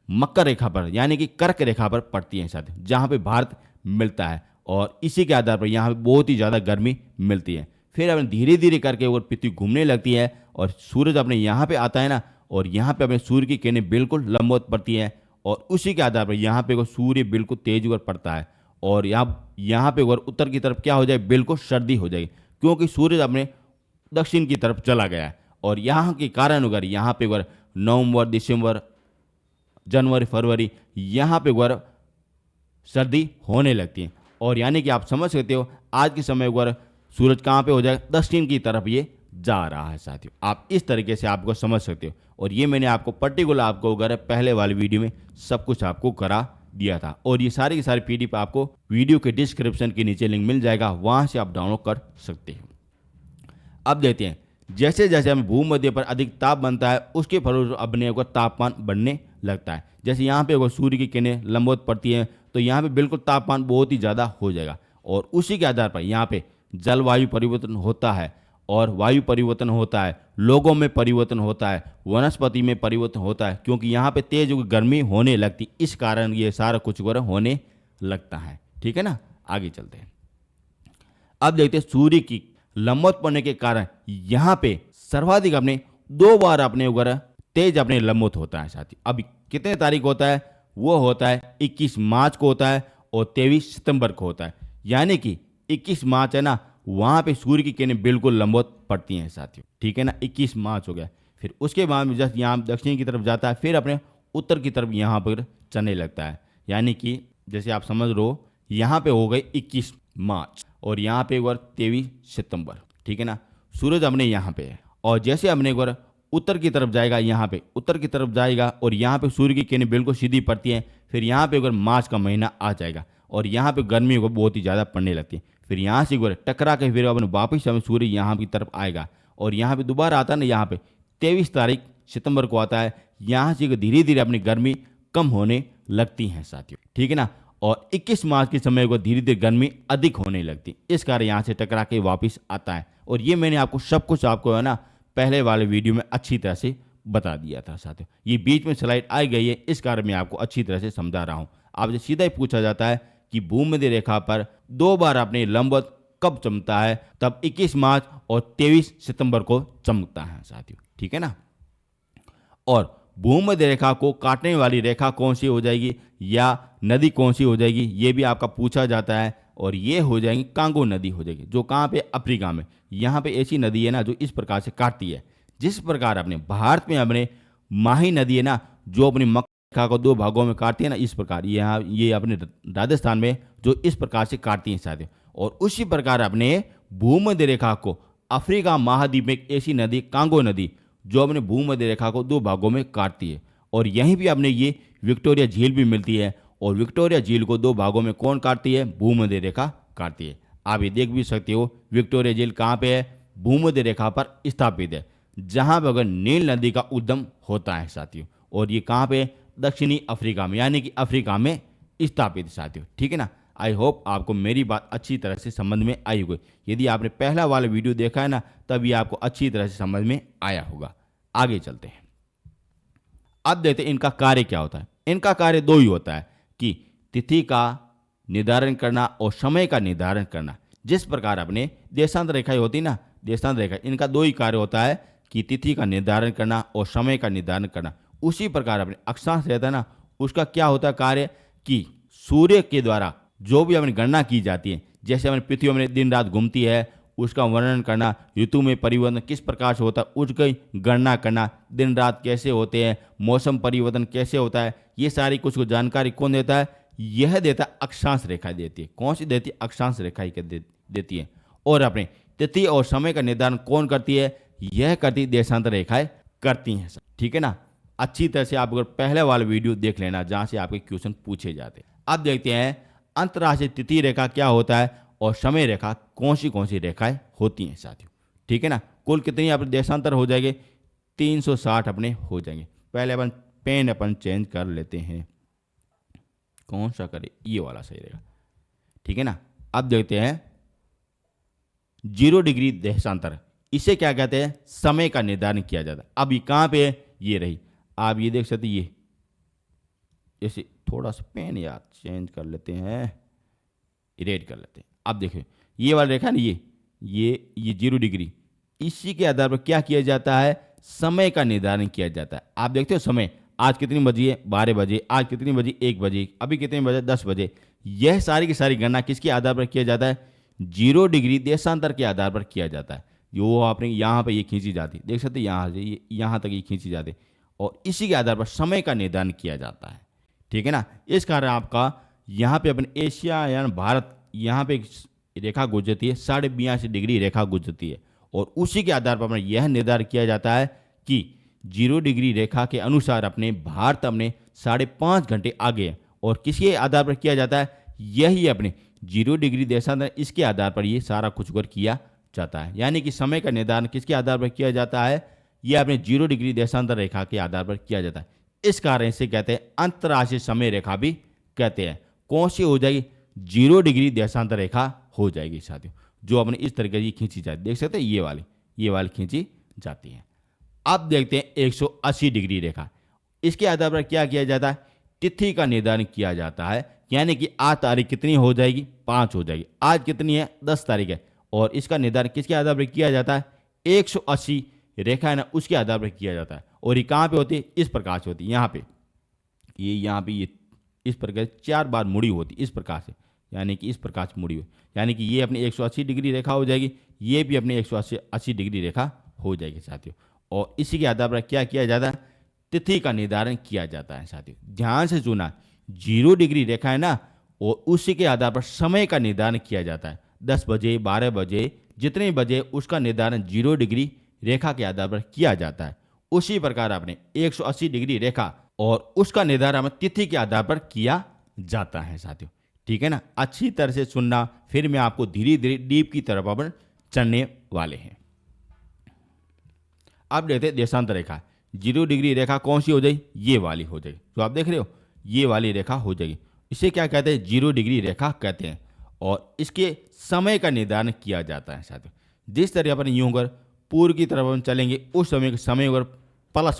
मकर रेखा पर, यानी कि कर्क रेखा पर पड़ती है साथियों, जहाँ पे भारत मिलता है। और इसी के आधार पर यहाँ पे बहुत ही ज़्यादा गर्मी मिलती है। फिर अपने धीरे धीरे करके वो पृथ्वी घूमने लगती है, और सूरज अपने यहाँ पे आता है ना, और यहाँ पे अपने सूर्य की किरणें बिल्कुल लंबवत पड़ती है, और उसी के आधार पर यहाँ पे सूर्य बिल्कुल तेज होकर पड़ता है। और यहाँ पे अगर उत्तर की तरफ क्या हो जाए? बिल्कुल सर्दी हो जाएगी, क्योंकि सूर्य अपने दक्षिण की तरफ चला गया है। और यहाँ के कारण अगर यहाँ पे अगर नवंबर, दिसंबर, जनवरी, फरवरी, यहाँ पे अगर सर्दी होने लगती है। और यानी कि आप समझ सकते हो आज के समय अगर सूरज कहाँ पे हो जाए? दक्षिण की तरफ ये जा रहा है साथियों। आप इस तरीके से आपको समझ सकते हो, और ये मैंने आपको पर्टिकुलर आपको अगर पहले वाली वीडियो में सब कुछ आपको करा दिया था। और ये सारी की सारी PDF आपको वीडियो के डिस्क्रिप्शन के नीचे लिंक मिल जाएगा, वहाँ से आप डाउनलोड कर सकते हो। अब देखते हैं, जैसे जैसे हमें भूमध्य पर अधिक ताप बनता है उसके फलस्वरूप अपने को तापमान बढ़ने लगता है। जैसे यहाँ पे अगर सूर्य की किरणें लंबवत पड़ती हैं तो यहाँ पे बिल्कुल तापमान बहुत ही ज़्यादा हो जाएगा, और उसी के आधार पर यहाँ पे जलवायु परिवर्तन होता है, और वायु परिवर्तन होता है, लोगों में परिवर्तन होता है, वनस्पति में परिवर्तन होता है, क्योंकि यहाँ पे तेज गर्मी होने लगती, इस कारण ये सारा कुछ होने लगता है। ठीक है ना, आगे चलते हैं। अब देखते हैं सूर्य की लंबवत पड़ने के कारण यहाँ पे सर्वाधिक अपने 2 बार अपने तेज अपने लंबवत होता है साथी। अब कितने तारीख होता है, वो होता है 21 मार्च को होता है और 23 सितंबर को होता है। यानी कि 21 मार्च है ना, वहाँ पे सूर्य की किरणें बिल्कुल लंबवत पड़ती हैं साथियों। ठीक है ना, 21 मार्च हो गया। फिर उसके बाद में जस्ट यहाँ दक्षिण की तरफ जाता है, फिर अपने उत्तर की तरफ यहाँ पर चलने लगता है। यानी कि जैसे आप समझ लो, यहाँ पे हो गई 21 मार्च और यहाँ पे 23 सितंबर। ठीक है ना, सूरज अपने यहाँ पे है, और जैसे अपने उत्तर की तरफ जाएगा, यहाँ पे उत्तर की तरफ जाएगा और यहाँ पे सूर्य की किरणें बिल्कुल सीधी पड़ती हैं। फिर यहाँ पे मार्च का महीना आ जाएगा और यहाँ पे गर्मी बहुत ही ज़्यादा पड़ने लगती है। फिर यहाँ से टकरा के फिर अपने वापस हमें सूर्य यहाँ की तरफ आएगा और यहाँ पे दोबारा आता है ना, यहाँ पे 23 तारीख सितंबर को आता है। यहाँ से धीरे धीरे अपनी गर्मी कम होने लगती है साथियों। ठीक है ना, और 21 मार्च के समय को धीरे धीरे गर्मी अधिक होने लगती, इस कारण यहाँ से टकरा के वापस आता है। और ये मैंने आपको सब कुछ आपको है ना पहले वाले वीडियो में अच्छी तरह से बता दिया था साथियों। ये बीच में स्लाइड आई गई है, इस कारण मैं आपको अच्छी तरह से समझा रहा हूँ। आपसे सीधा ही पूछा जाता है कि भूमध्य रेखा पर 2 बार अपने लंबवत कब चमकता है, तब 21 मार्च और 23 सितंबर को चमकता है साथियों। ठीक है ना, और भूमध्य रेखा को काटने वाली रेखा कौन सी हो जाएगी या नदी कौन सी हो जाएगी, ये भी आपका पूछा जाता है। और ये हो जाएगी कांगो नदी हो जाएगी, जो कहाँ पे, अफ्रीका में। यहाँ पे ऐसी नदी है ना जो इस प्रकार से काटती है, जिस प्रकार अपने भारत में अपने माही नदी है ना, जो अपनी मक्का रेखा को 2 भागों में काटती है ना, इस प्रकार यहाँ ये अपने राजस्थान में जो इस प्रकार से काटती हैं साथियों। और उसी प्रकार अपने भूमध्य रेखा को अफ्रीका महाद्वीप में एक ऐसी नदी कांगो नदी, जो अपने भूमध्य रेखा को 2 भागों में काटती है। और यहीं भी अपने ये विक्टोरिया झील भी मिलती है, और विक्टोरिया झील को 2 भागों में कौन काटती है, भूमध्य रेखा काटती है। आप ये देख भी सकते हो विक्टोरिया झील कहाँ पे है, भूमध्य रेखा पर स्थित है, जहाँ पर अगर नील नदी का उद्गम होता है साथियों। और ये कहाँ पे, दक्षिणी अफ्रीका में, यानी कि अफ्रीका में स्थापित साथियों। ठीक है ना, आई होप आपको मेरी बात अच्छी तरह से समझ में आई होगी। यदि आपने पहला वाला वीडियो देखा है ना, तब ये आपको अच्छी तरह से समझ में आया होगा। आगे चलते हैं, अब देखते हैं इनका कार्य क्या होता है। इनका कार्य 2 ही होता है कि तिथि का निर्धारण करना और समय का निर्धारण करना। जिस प्रकार अपने देशांतर रेखाएं होती ना, देशांतर रेखा, इनका 2 ही कार्य होता है कि तिथि का निर्धारण करना और समय का निर्धारण करना। उसी प्रकार अपने अक्षांश रहता है ना, उसका क्या होता है कार्य कि सूर्य के द्वारा जो भी अपनी गणना की जाती है, जैसे अपनी पृथ्वी में दिन रात घूमती है, उसका वर्णन करना, ऋतु में परिवर्तन किस प्रकार से होता है उसकी गणना करना, दिन रात कैसे होते हैं, मौसम परिवर्तन कैसे होता है, ये सारी कुछ जानकारी कौन देता है, यह देता है अक्षांश रेखा देती है। कौन सी देती है, अक्षांश रेखा ही देती है। और अपने तिथि और समय का निर्धारण कौन करती है, यह करती देशांतर रेखाएं करती हैं। ठीक है ना, अच्छी तरह से आप अगर पहले वाला वीडियो देख लेना जहाँ से आपके क्वेश्चन पूछे जाते हैं। अब देखते हैं अंतर्राष्ट्रीय तिथि रेखा क्या होता है और समय रेखा कौन सी रेखाएं होती हैं साथियों। ठीक है ना, कुल कितनी अपने देशांतर हो जाएंगे, 360 अपने हो जाएंगे। पहले पेन चेंज कर लेते हैं, कौन सा करें, ये वाला सही रहेगा। ठीक है ना, अब देखते हैं 0 डिग्री देशांतर, इसे क्या कहते हैं, समय का निर्धारण किया जाता है। अब ये कहाँ पे है, ये रही, आप ये देख सकते, ये जैसे थोड़ा सा पेन यार चेंज कर लेते हैं, इरेट कर लेते हैं। अब देखिए ये वाला रेखा ना, ये 0 डिग्री, इसी के आधार पर क्या किया जाता है, समय का निर्धारण किया जाता है। आप देखते हो समय, आज कितनी बजी है, 12 बजे, आज कितनी बजी, 1 बजे, अभी कितने बजे, 10 बजे। यह सारी की सारी गणना किसके आधार पर किया जाता है, 0 डिग्री देशांतर के आधार पर किया जाता है। जो आपने यहाँ पर ये खींची जाती, देख सकते यहाँ से यहाँ तक ये खींची जाती, और इसी के आधार पर समय का निर्धारण किया जाता है। ठीक है ना, इस कारण आपका यहाँ पे अपने एशिया या भारत, यहाँ पे रेखा गुजरती है, 82.5 डिग्री रेखा गुजरती है, और उसी के आधार पर यह निर्धारण किया जाता है कि 0 डिग्री रेखा के अनुसार अपने भारत अपने 5.5 घंटे आगे है, और किसके आधार पर किया जाता है, यही अपने 0 डिग्री देशांतर, इसके आधार पर ये सारा कुछ किया जाता है। यानी कि समय का निर्धारण किसके आधार पर किया जाता है, यह अपने 0 डिग्री देशांतर रेखा के आधार पर किया जाता है। इस कारण से कहते हैं अंतर्राष्ट्रीय समय रेखा भी कहते हैं। कौन सी हो जाएगी, 0 डिग्री देशांतर रेखा हो जाएगी साथियों, जो अपने इस तरीके की खींची जाती है। देख सकते हैं ये वाली खींची जाती है। अब देखते हैं 180 डिग्री रेखा, इसके आधार पर क्या किया जाता है, तिथि का निर्धारण किया जाता है। यानी कि आज तारीख कितनी हो जाएगी, 5 हो जाएगी। आज कितनी है, 10 तारीख है। और इसका निर्धारण किसके आधार पर किया जाता है, 180 रेखा है ना, उसके आधार पर किया जाता है। और ये कहाँ पे होती है, इस प्रकार से होती है। यहाँ पे ये इस प्रकार 4 बार मुड़ी होती है, इस प्रकार से, यानी कि इस प्रकार से मुड़ी हुई। यानी कि ये अपनी 180 डिग्री रेखा हो जाएगी, ये भी अपनी 180 डिग्री रेखा हो जाएगी साथियों। और इसी के आधार पर क्या किया जाता है, तिथि का निर्धारण किया जाता है साथियों। ध्यान से सुना, 0 डिग्री रेखा है ना, और उसी के आधार पर समय का निर्धारण किया जाता है। 10 बजे, 12 बजे, जितने बजे, उसका निर्धारण 0 डिग्री रेखा के आधार पर किया जाता है। उसी प्रकार आपने 180 डिग्री रेखा और उसका निर्धारण तिथि के आधार पर किया जाता है साथियों। ठीक है ना, अच्छी तरह से सुनना, फिर मैं आपको धीरे धीरे डीप की तरफ अपन चलने वाले हैं। अब देखते हैं देशांतर रेखा, 0 डिग्री रेखा कौन सी हो जाएगी, ये वाली हो जाएगी, जो आप देख रहे हो, ये वाली रेखा हो जाएगी। इसे क्या कहते हैं, 0 डिग्री रेखा कहते हैं। और इसके समय का निर्धारण किया जाता है साथियों। जिस तरह अपन यूं कर पूर्व की तरफ हम चलेंगे, उस समय अगर प्लस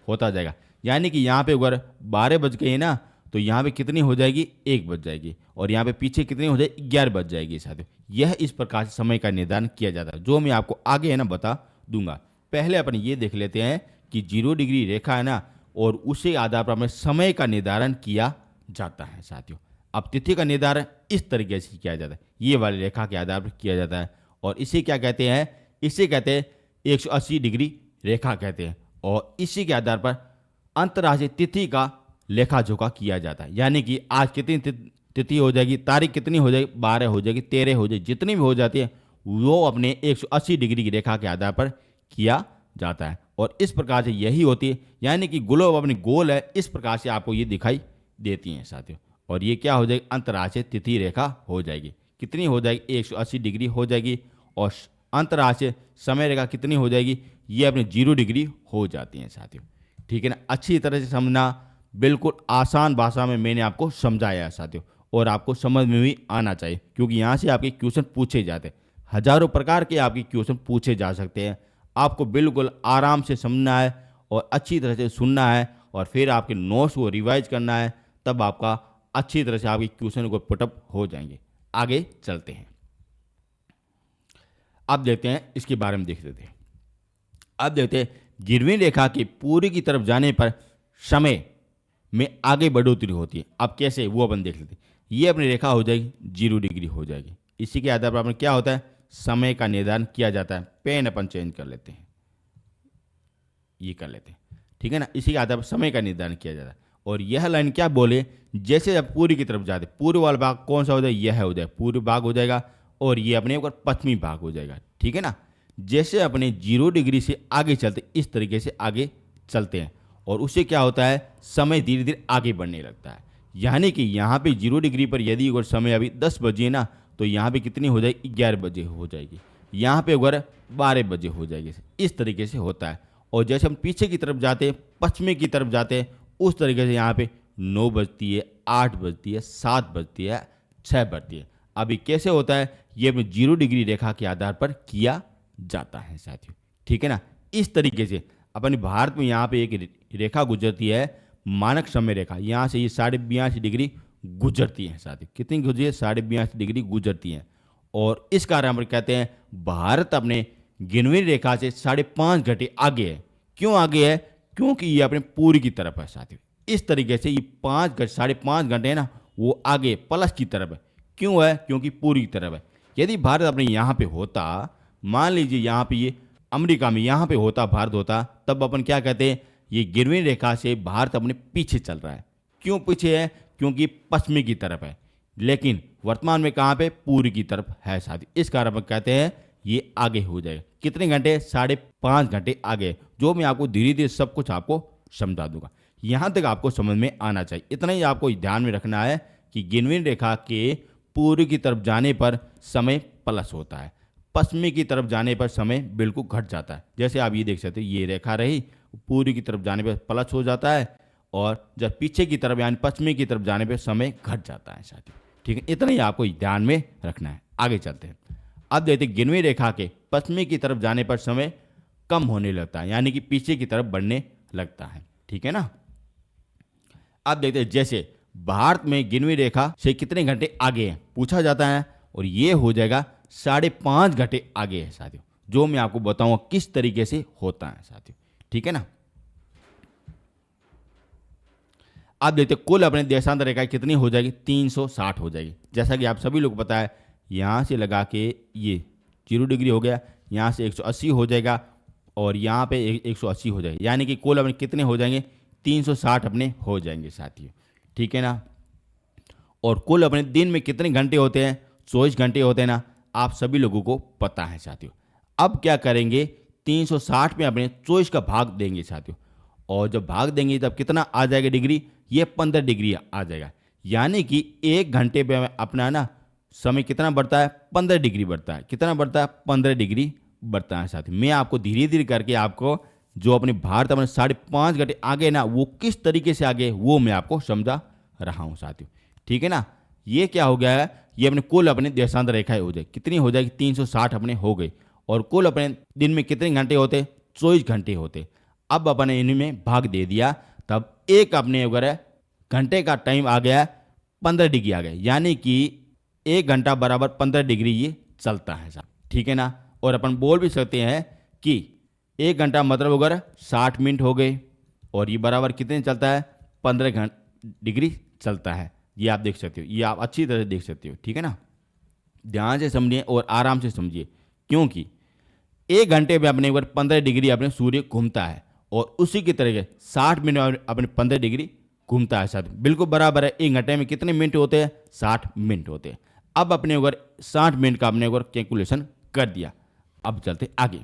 होता जाएगा। यानी कि यहाँ पे अगर 12 बज गए ना, तो यहाँ पे कितनी हो जाएगी, 1 बज जाएगी। और यहाँ पे पीछे कितनी हो जाएगी, 11 बज जाएगी साथियों। यह इस प्रकार से समय का निर्धारण किया जाता है, जो मैं आपको आगे है ना बता दूंगा। पहले अपन ये देख लेते हैं कि 0 डिग्री रेखा है ना, और उसी आधार पर हमें समय का निर्धारण किया जाता है साथियों। अब तिथि का निर्धारण इस तरीके से किया जाता है, ये वाली रेखा के आधार पर किया जाता है। और इसे क्या कहते हैं, इसे कहते हैं 180 डिग्री रेखा कहते हैं। और इसी के आधार पर अंतर्राष्ट्रीय तिथि का लेखा जोखा किया जाता है। यानी कि आज कितनी तिथि हो जाएगी, तारीख कितनी हो जाएगी, 12 हो जाएगी, 13 हो जाएगी, जितनी भी हो जाती है, वो अपने 180 डिग्री की रेखा के आधार पर किया जाता है। और इस प्रकार से यही होती है, यानी कि ग्लोब अपनी गोल है, इस प्रकार से आपको ये दिखाई देती हैं साथियों। और ये क्या हो जाएगी, अंतर्राष्ट्रीय तिथि रेखा हो जाएगी। कितनी हो जाएगी, 180 डिग्री हो जाएगी। और अंतर्राष्ट्रीय समय रेखा कितनी हो जाएगी, ये अपने 0 डिग्री हो जाती हैं साथियों। ठीक है ना, अच्छी तरह से समझना, बिल्कुल आसान भाषा में मैंने आपको समझाया है साथियों। और आपको समझ में भी आना चाहिए, क्योंकि यहाँ से आपके क्वेश्चन पूछे जाते हैं, हजारों प्रकार के आपके क्वेश्चन पूछे जा सकते हैं। आपको बिल्कुल आराम से समझना है और अच्छी तरह से सुनना है, और फिर आपके नोट्स को रिवाइज करना है, तब आपका अच्छी तरह से आपके क्वेश्चन को पुटअप हो जाएंगे। आगे चलते हैं, अब देखते हैं इसके बारे में देख लेते हैं। अब देखते हैं गिरवी रेखा के पूरी की तरफ जाने पर समय में आगे बढ़ोतरी होती है। अब कैसे, वो अपन देख लेते हैं। ये अपनी रेखा हो जाएगी, 0 डिग्री हो जाएगी। इसी के आधार पर अपन क्या होता है, समय का निर्धारण किया जाता है। पेन अपन चेंज कर लेते हैं, ये कर लेते हैं, ठीक है ना। इसी के आधार पर समय का निर्धारण किया जाता है। और यह लाइन क्या बोले, जैसे जब पूर्व की तरफ जाते, पूर्व वाला भाग कौन सा हो जाएगा, यह हो जाएगा, पूर्व भाग हो जाएगा। और ये अपने ऊपर पश्चिमी भाग हो जाएगा, ठीक है ना। जैसे अपने 0 डिग्री से आगे चलते, इस तरीके से आगे चलते हैं, और उससे क्या होता है, समय धीरे धीरे आगे बढ़ने लगता है। यानी कि यहाँ पे 0 डिग्री पर यदि अगर समय अभी 10 बजे ना, तो यहाँ पे कितनी हो जाएगी, 11 बजे हो जाएगी। यहाँ पे अगर 12 बजे हो जाएगी। इस तरीके से होता है। और जैसे हम पीछे की तरफ जाते हैं, पश्चिमी की तरफ जाते हैं, उस तरीके से यहाँ पे 9 बजती है, 8 बजती है, 7 बजती है, 6 बजती है। अभी कैसे होता है, ये अपने 0 डिग्री रेखा के आधार पर किया जाता है साथियों, ठीक है ना। इस तरीके से अपने भारत में यहाँ पे एक रेखा गुजरती है, मानक समय रेखा। यहाँ से ये 82.5 डिग्री गुजरती है साथियों। कितनी गुजरी है, 82.5 डिग्री गुजरती है। और इस कारण हम कहते हैं भारत अपने गिनवी रेखा से 5.5 घंटे आगे है। क्यों आगे है, क्योंकि ये अपने पूर्व की तरफ है साथियों। इस तरीके से ये 5.5 घंटे है ना, वो आगे प्लस की तरफ है। क्यों है, क्योंकि पूर्व की तरफ है। यदि भारत अपने यहाँ पे होता, मान लीजिए यहाँ पे ये अमेरिका में यहाँ पे होता, भारत होता, तब अपन क्या कहते हैं, ये गिरवी रेखा से भारत अपने पीछे चल रहा है। क्यों पीछे है, क्योंकि पश्चिमी की तरफ है। लेकिन वर्तमान में कहाँ पे, पूर्व की तरफ है साथी। इस कारण अपन कहते हैं ये आगे हो जाएगा। कितने घंटे, 5.5 घंटे आगे, जो मैं आपको धीरे धीरे सब कुछ आपको समझा दूंगा। यहाँ तक आपको समझ में आना चाहिए। इतना ही आपको ध्यान में रखना है कि गिनवी रेखा के पूर्व की तरफ जाने पर समय प्लस होता है, पश्चिमी की तरफ जाने पर समय बिल्कुल घट जाता है। जैसे आप ये देख सकते हो, ये रेखा रही, पूर्व की तरफ जाने पर प्लस हो जाता है, और जब पीछे की तरफ यानी पश्चिमी की तरफ जाने पर समय घट जाता है साथियों। ठीक है, इतना ही आपको ध्यान में रखना है। आगे चलते हैं। अब देखते हैं गिनवी रेखा के पश्चिमी की तरफ जाने पर समय कम होने लगता है, यानी कि पीछे की तरफ बढ़ने लगता है। ठीक है ना। अब देखते हैं जैसे भारत में गिनवी रेखा से कितने घंटे आगे हैं पूछा जाता है, और ये हो जाएगा 5.5 घंटे आगे है साथियों, जो मैं आपको बताऊंगा किस तरीके से होता है साथियों। ठीक है ना। आप देखते हैं कुल अपने देशांतर रेखा कितनी हो जाएगी, 360 हो जाएगी। जैसा कि आप सभी लोग पता है, यहाँ से लगा के ये 0 डिग्री हो गया, यहाँ से 180 हो जाएगा, और यहाँ पे 180 हो जाएगी, यानी कि कुल अपने कितने हो जाएंगे, 360 अपने हो जाएंगे साथियों। ठीक है ना। और कुल अपने दिन में कितने घंटे होते हैं, 24 घंटे होते हैं ना, आप सभी लोगों को पता है साथियों। अब क्या करेंगे, 360 में अपने 24 का भाग देंगे साथियों, और जब भाग देंगे तब कितना आ जाएगा डिग्री, ये 15 डिग्री आ जाएगा। यानी कि 1 घंटे पे अपना ना समय कितना बढ़ता है, 15 डिग्री बढ़ता है। कितना बढ़ता है, 15 डिग्री बढ़ता है साथियों। मैं आपको धीरे धीरे करके आपको जो अपने भारत अपने 5.5 घंटे आगे ना, वो किस तरीके से आगे वो मैं आपको समझा रहा हूँ साथियों। ठीक है ना। ये क्या हो गया है, ये अपने कुल अपने देशांतर रेखाएं हो जाए, कितनी हो जाएगी, 360 अपने हो गई। और कुल अपने दिन में कितने घंटे होते, 24 घंटे होते। अब अपने इनमें भाग दे दिया, तब एक अपने अगर घंटे का टाइम आ गया 15 डिग्री आ गया, यानी कि 1 घंटा बराबर 15 डिग्री ये चलता है साहब। ठीक है ना। और अपन बोल भी सकते हैं कि 1 घंटा मतलब अगर 60 मिनट हो गए, और ये बराबर कितने चलता है, 15 डिग्री चलता है। ये आप देख सकते हो, ये आप अच्छी तरह देख सकते हो। ठीक है ना। ध्यान से समझिए और आराम से समझिए, क्योंकि 1 घंटे में अपने ऊपर 15 डिग्री अपने सूर्य घूमता है, और उसी की तरह 60 मिनट में अपने 15 डिग्री घूमता है साथ, बिल्कुल बराबर है। 1 घंटे में कितने मिनट होते हैं, 60 मिनट होते हैं। अब अपने ऊपर 60 मिनट का अपने ऊपर कैलकुलेशन कर दिया। अब चलते आगे।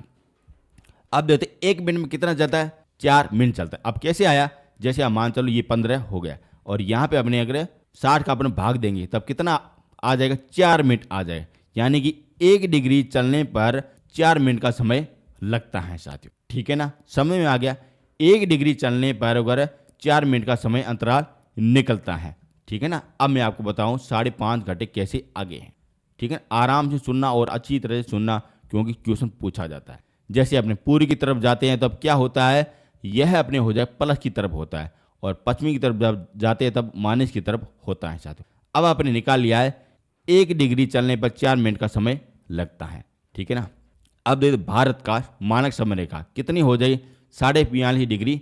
अब देखते 1 मिनट में कितना चलता है, 4 मिनट चलता है। अब कैसे आया, जैसे आप मान चलो ये 15 हो गया, और यहाँ पे अपने अगर 60 का अपने भाग देंगे तब कितना आ जाएगा, 4 मिनट आ जाएगा। यानी कि 1 डिग्री चलने पर 4 मिनट का समय लगता है साथियों। ठीक है ना, समय में आ गया। 1 डिग्री चलने पर अगर 4 मिनट का समय अंतराल निकलता है। ठीक है ना। अब मैं आपको बताऊं 5.5 घंटे कैसे आगे हैं। ठीक है, आराम से सुनना और अच्छी तरह से सुनना, क्योंकि क्वेश्चन पूछा जाता है। जैसे अपने पूर्व की तरफ जाते हैं तब क्या होता है, यह अपने हो जाए प्लस की तरफ होता है, और पश्चिमी की तरफ जब जाते हैं तब माइनस की तरफ होता है साथियों। अब आपने निकाल लिया है 1 डिग्री चलने पर 4 मिनट का समय लगता है। ठीक है ना। अब देखिए भारत का मानक समय रेखा कितनी हो जाएगी, 45.5 डिग्री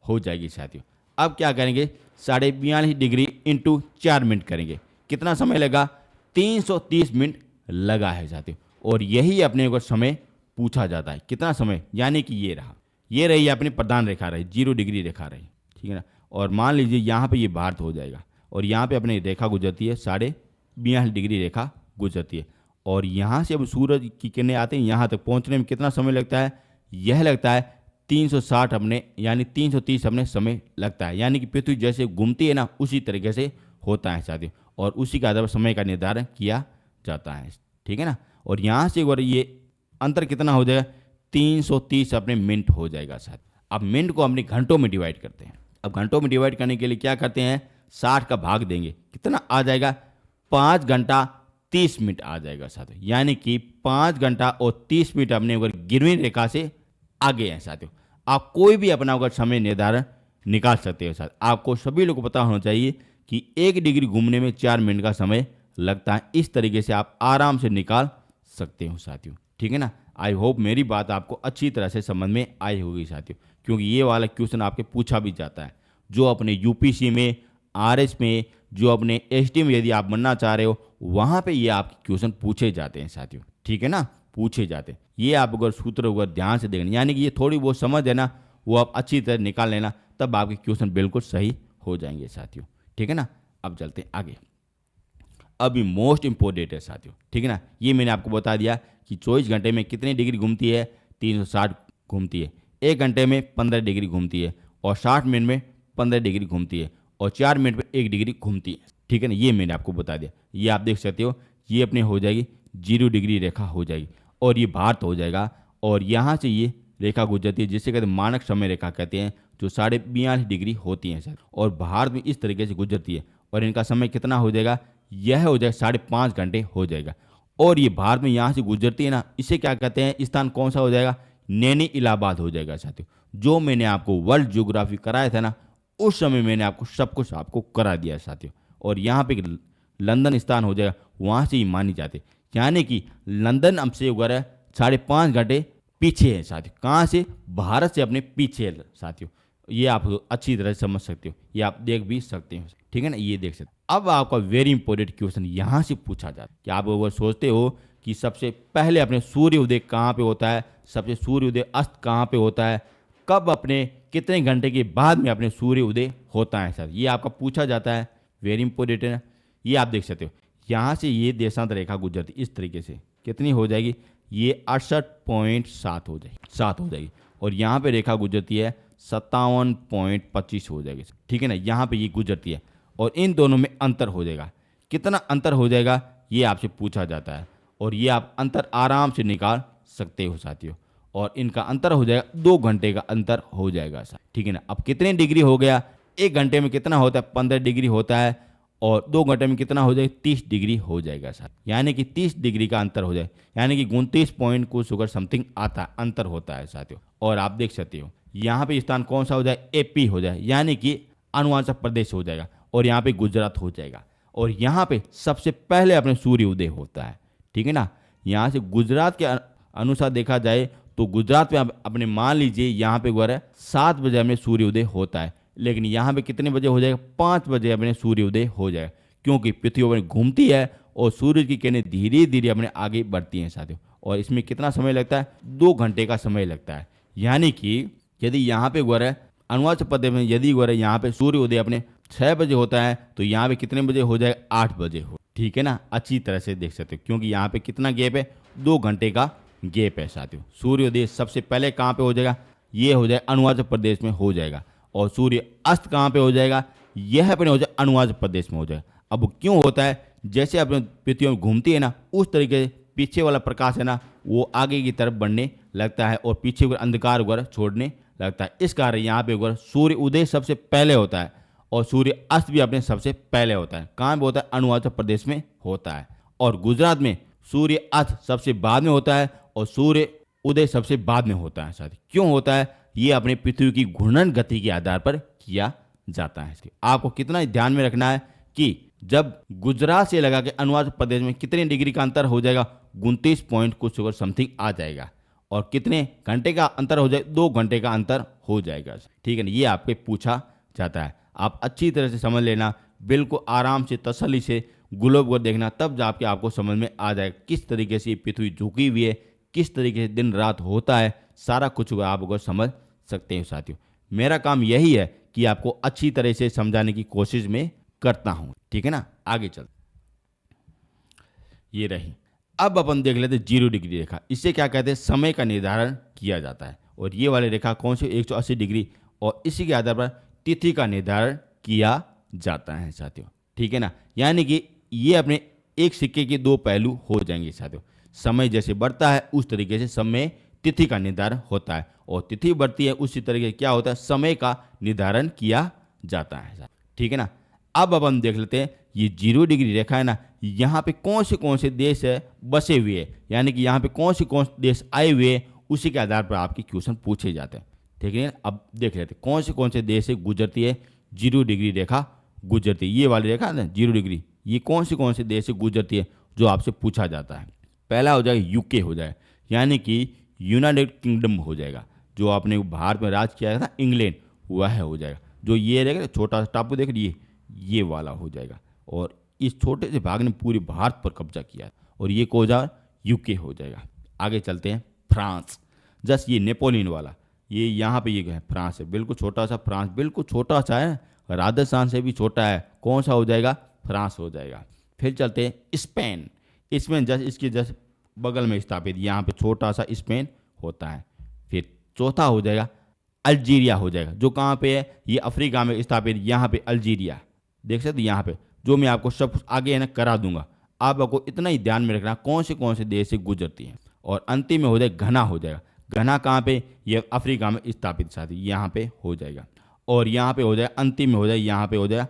हो जाएगी साथियों। अब क्या करेंगे, 45.5 डिग्री इंटू 4 मिनट करेंगे, कितना समय लगा, 330 मिनट लगा है साथियों। और यही अपने को समय पूछा जाता है, कितना समय, यानी कि ये रहा, ये रही अपनी प्रधान रेखा रही, 0 डिग्री रेखा रही। ठीक है ना। और मान लीजिए यहाँ पे ये भारत हो जाएगा, और यहाँ पे अपनी रेखा गुजरती है, 42.5 डिग्री रेखा गुजरती है, और यहाँ से अब सूरज की किरणें आते हैं, यहाँ तक पहुँचने में कितना समय लगता है, यह लगता है 360 अपने, यानी 330 अपने समय लगता है। यानी कि पृथ्वी जैसे घूमती है ना, उसी तरीके से होता है साथियों, और उसी के आधार पर समय का निर्धारण किया जाता है। ठीक है ना। और यहाँ से अगर ये अंतर कितना हो जाएगा, 330 अपने मिनट हो जाएगा साथ। अब मिनट को अपने घंटों में डिवाइड करते हैं। अब घंटों में डिवाइड करने के लिए क्या करते हैं, 60 का भाग देंगे, कितना आ जाएगा, 5 घंटा 30 मिनट आ जाएगा साथियों। यानी कि 5 घंटा और 30 मिनट अपने अगर गिनवी रेखा से आगे हैं साथियों। आप कोई भी अपना अगर समय निर्धारण निकाल सकते हो साथ। आपको सभी लोगों को पता होना चाहिए कि 1 डिग्री घूमने में 4 मिनट का समय लगता है। इस तरीके से आप आराम से निकाल सकते हो साथियों। ठीक है ना। आई होप मेरी बात आपको अच्छी तरह से समझ में आई होगी साथियों, क्योंकि ये वाला क्वेश्चन आपके पूछा भी जाता है, जो अपने यूपीसी में, आरएस में, जो अपने एसटी में यदि आप बनना चाह रहे हो, वहाँ पे ये आपके क्वेश्चन पूछे जाते हैं साथियों। ठीक है ना, पूछे जाते हैं। ये आप अगर सूत्र अगर ध्यान से देखना, यानी कि ये थोड़ी बहुत समझ है ना, वो आप अच्छी तरह निकाल लेना, तब आपके क्वेश्चन बिल्कुल सही हो जाएंगे साथियों। ठीक है ना। अब चलते हैं आगे। अभी मोस्ट इंपॉर्टेंट है साथियों। ठीक है ना। ये मैंने आपको बता दिया कि 24 घंटे में कितनी डिग्री घूमती है, 360 घूमती है। 1 घंटे में 15 डिग्री घूमती है, और 60 मिनट में 15 डिग्री घूमती है और 4 मिनट में 1 डिग्री घूमती है। ठीक है ना, ये मैंने आपको बता दिया। ये आप देख सकते हो, ये अपने हो जाएगी 0 डिग्री रेखा हो जाएगी और ये भारत हो जाएगा। और यहाँ से ये रेखा गुजरती है जिसे कहते हैं मानक समय रेखा कहते हैं, जो 42.5 डिग्री होती है सर। और भारत में इस तरीके से गुजरती है और इनका समय कितना हो जाएगा, यह हो जाएगा 5.5 घंटे हो जाएगा। और ये भारत में यहाँ से गुजरती है ना, इसे क्या कहते हैं, स्थान कौन सा हो जाएगा, नैनी इलाहाबाद हो जाएगा साथियों। जो मैंने आपको वर्ल्ड ज्योग्राफी कराया था ना, उस समय मैंने आपको सब कुछ आपको करा दिया साथियों। और यहाँ पे लंदन स्थान हो जाएगा, वहाँ से ही मानी जाती, यानी कि लंदन हमसे वगैरह 5.5 घंटे पीछे है साथियों। कहाँ से, भारत से अपने पीछे है साथियों। ये आप अच्छी तरह से समझ सकते हो, ये आप देख भी सकते हो। ठीक है ना, ये देख सकते हो। अब आपका वेरी इंपॉर्टेंट क्वेश्चन यहाँ से पूछा जाता है कि आप अगर सोचते हो कि सबसे पहले अपने सूर्य उदय कहाँ पे होता है, सबसे सूर्य उदय अस्त कहाँ पे होता है, कब अपने कितने घंटे के बाद में अपने सूर्य उदय होता है सर, ये आपका पूछा जाता है। वेरी इंपॉर्टेंट है। ये आप देख सकते हो, यहाँ से ये देशांतर रेखा गुजरती इस तरीके से, कितनी हो जाएगी, ये 68.7 हो जाएगी, 7 हो जाएगी। और यहाँ पे रेखा गुजरती है 57.25 हो जाएगी। ठीक है ना, यहाँ पे ये गुजरती है और इन दोनों में अंतर हो जाएगा। कितना अंतर हो जाएगा, ये आपसे पूछा जाता है और ये आप अंतर आराम से निकाल सकते हो साथियों। और इनका अंतर हो जाएगा 2 घंटे का अंतर हो जाएगा सर। ठीक है ना, अब कितने डिग्री हो गया, 1 घंटे में कितना होता है, 15 डिग्री होता है और 2 घंटे में कितना हो जाएगा, 30 डिग्री हो जाएगा सर। यानी कि 30 डिग्री का अंतर हो जाए, यानी कि 29 पॉइंट कुछ शुगर समथिंग आता है, अंतर होता है साथियों। और आप देख सकते हो यहाँ पे स्थान कौन सा हो जाए, एपी हो जाए, यानी कि अरुणाचल प्रदेश हो जाएगा। और यहाँ पे गुजरात हो जाएगा और यहाँ पे सबसे पहले अपने सूर्य उदय होता है। ठीक है ना, यहाँ से गुजरात के अनुसार देखा जाए तो गुजरात में अपने मान लीजिए यहाँ पे वगैरह 7 बजे अपने सूर्य उदय होता है, लेकिन यहाँ पे कितने बजे हो जाएगा, 5 बजे अपने सूर्य उदय हो जाएगा, क्योंकि पृथ्वी अपने घूमती है और सूरज की किरणें धीरे धीरे अपने आगे बढ़ती हैं साथियों। और इसमें कितना समय लगता है, 2 घंटे का समय लगता है। यानी कि यदि यहाँ पे वगैरह अरुणाचल प्रदेश में यदि वगैरह यहाँ पे सूर्य उदय अपने 6 बजे होता है तो यहाँ पे कितने बजे हो जाएगा, 8 बजे हो। ठीक है ना, अच्छी तरह से देख सकते हो, क्योंकि यहाँ पे कितना गैप है, 2 घंटे का गैप है साथियों। सूर्योदय सबसे पहले कहाँ पे हो जाएगा, ये हो जाएगा अरुणाचल प्रदेश में हो जाएगा। और सूर्य अस्त कहाँ पे हो जाएगा, यह अपने हो जाए अरुणाचल प्रदेश में हो जाएगा। अब क्यों होता है, जैसे अपने पृथ्वी में घूमती है ना, उस तरीके से पीछे वाला प्रकाश है ना, वो आगे की तरफ बढ़ने लगता है और पीछे को अंधकार वगैरह छोड़ने लगता है। इस कारण यहाँ पे वगैरह सूर्य उदय सबसे पहले होता है और सूर्य अस्त भी अपने सबसे पहले होता है। कहाँ पे होता है, अरुणाचल प्रदेश में होता है। और गुजरात में सूर्य अस्त सबसे बाद में होता है और सूर्य उदय सबसे बाद में होता है साथी। क्यों होता है, ये अपने पृथ्वी की घूर्णन गति के आधार पर किया जाता है। आपको कितना ध्यान में रखना है कि जब गुजरात से लगा के अरुणाचल प्रदेश में कितने डिग्री का अंतर हो जाएगा, 29 पॉइंट कुछ शुगर समथिंग आ जाएगा। और कितने घंटे का अंतर हो जाए, 2 घंटे का अंतर हो जाएगा। ठीक है ना, ये आपके पूछा जाता है। आप अच्छी तरह से समझ लेना, बिल्कुल आराम से तसल्ली से ग्लोब को देखना, तब जाके आपको समझ में आ जाएगा किस तरीके से पृथ्वी झुकी हुई है, किस तरीके से दिन रात होता है, सारा कुछ आप अगर समझ सकते हैं साथियों। मेरा काम यही है कि आपको अच्छी तरह से समझाने की कोशिश में करता हूं। ठीक है ना, आगे चल, ये रही। अब अपन देख लेते 0 डिग्री रेखा। इससे क्या कहते हैं, समय का निर्धारण किया जाता है। और ये वाली रेखा कौन सी, 180 डिग्री, और इसी के आधार पर तिथि का निर्धारण किया जाता है साथियों। ठीक है ना, यानी कि ये अपने एक सिक्के के 2 पहलू हो जाएंगे साथियों। समय जैसे बढ़ता है उस तरीके से समय तिथि का निर्धारण होता है, और तिथि बढ़ती है उसी तरीके से क्या होता है, समय का निर्धारण किया जाता है। ठीक है ना, अब अपन देख लेते हैं ये 0 डिग्री रेखा है ना, यहाँ पे कौन से देश है बसे हुए हैं, यानी कि यहाँ पे कौन से देश आए हुए हैं, उसी के आधार पर आपके क्वेश्चन पूछे जाते हैं। ठीक है, अब देख लेते हैं कौन से देश से गुजरती है 0 डिग्री रेखा गुजरती है। ये वाली रेखा है ना 0 डिग्री, ये कौन से देश से गुजरती है जो आपसे पूछा जाता है। पहला हो जाएगा यूके हो जाएगा, यानी कि यूनाइटेड किंगडम हो जाएगा। जो आपने भारत में राज किया था इंग्लैंड, वह हो जाएगा। जो ये रहेगा छोटा सा टापू देख लीजिए, ये वाला हो जाएगा। और इस छोटे से भाग ने पूरे भारत पर कब्जा किया, और ये को जा यूके हो जाएगा। आगे चलते हैं फ्रांस, जस्ट ये नेपोलियन वाला, ये यहाँ पे ये है फ्रांस है, बिल्कुल छोटा सा फ्रांस, बिल्कुल छोटा सा है, राजस्थान से भी छोटा है। कौन सा हो जाएगा, फ्रांस हो जाएगा। फिर चलते हैं स्पेन, स्पेन जस्ट इसके जस्ट बगल में स्थापित, यहाँ पे छोटा सा स्पेन होता है। फिर चौथा हो जाएगा अल्जीरिया हो जाएगा, जो कहाँ पे है, ये अफ्रीका में स्थापित, यहाँ पे अल्जीरिया, देख सकते यहाँ पे, जो मैं आपको सब कुछ आगे है ना करा दूंगा। आपको इतना ही ध्यान में रखना कौन से देश से गुजरती है। और अंतिम में हो जाएगा घना हो जाएगा। घना कहाँ पे, ये अफ्रीका में स्थापित साथी, यहाँ पे हो जाएगा। और यहाँ पे हो जाएगा, अंतिम में हो जाएगा, यहाँ पे हो जाएगा,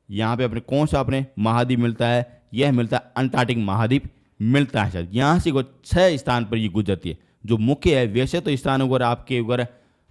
यहाँ पे अपने कौन सा अपने महाद्वीप मिलता है, यह मिलता है अंटार्कटिक महाद्वीप मिलता है सर। यहाँ से 6 स्थान पर ये गुजरती है, जो मुख्य है। वैसे तो स्थान अगर आपके अगर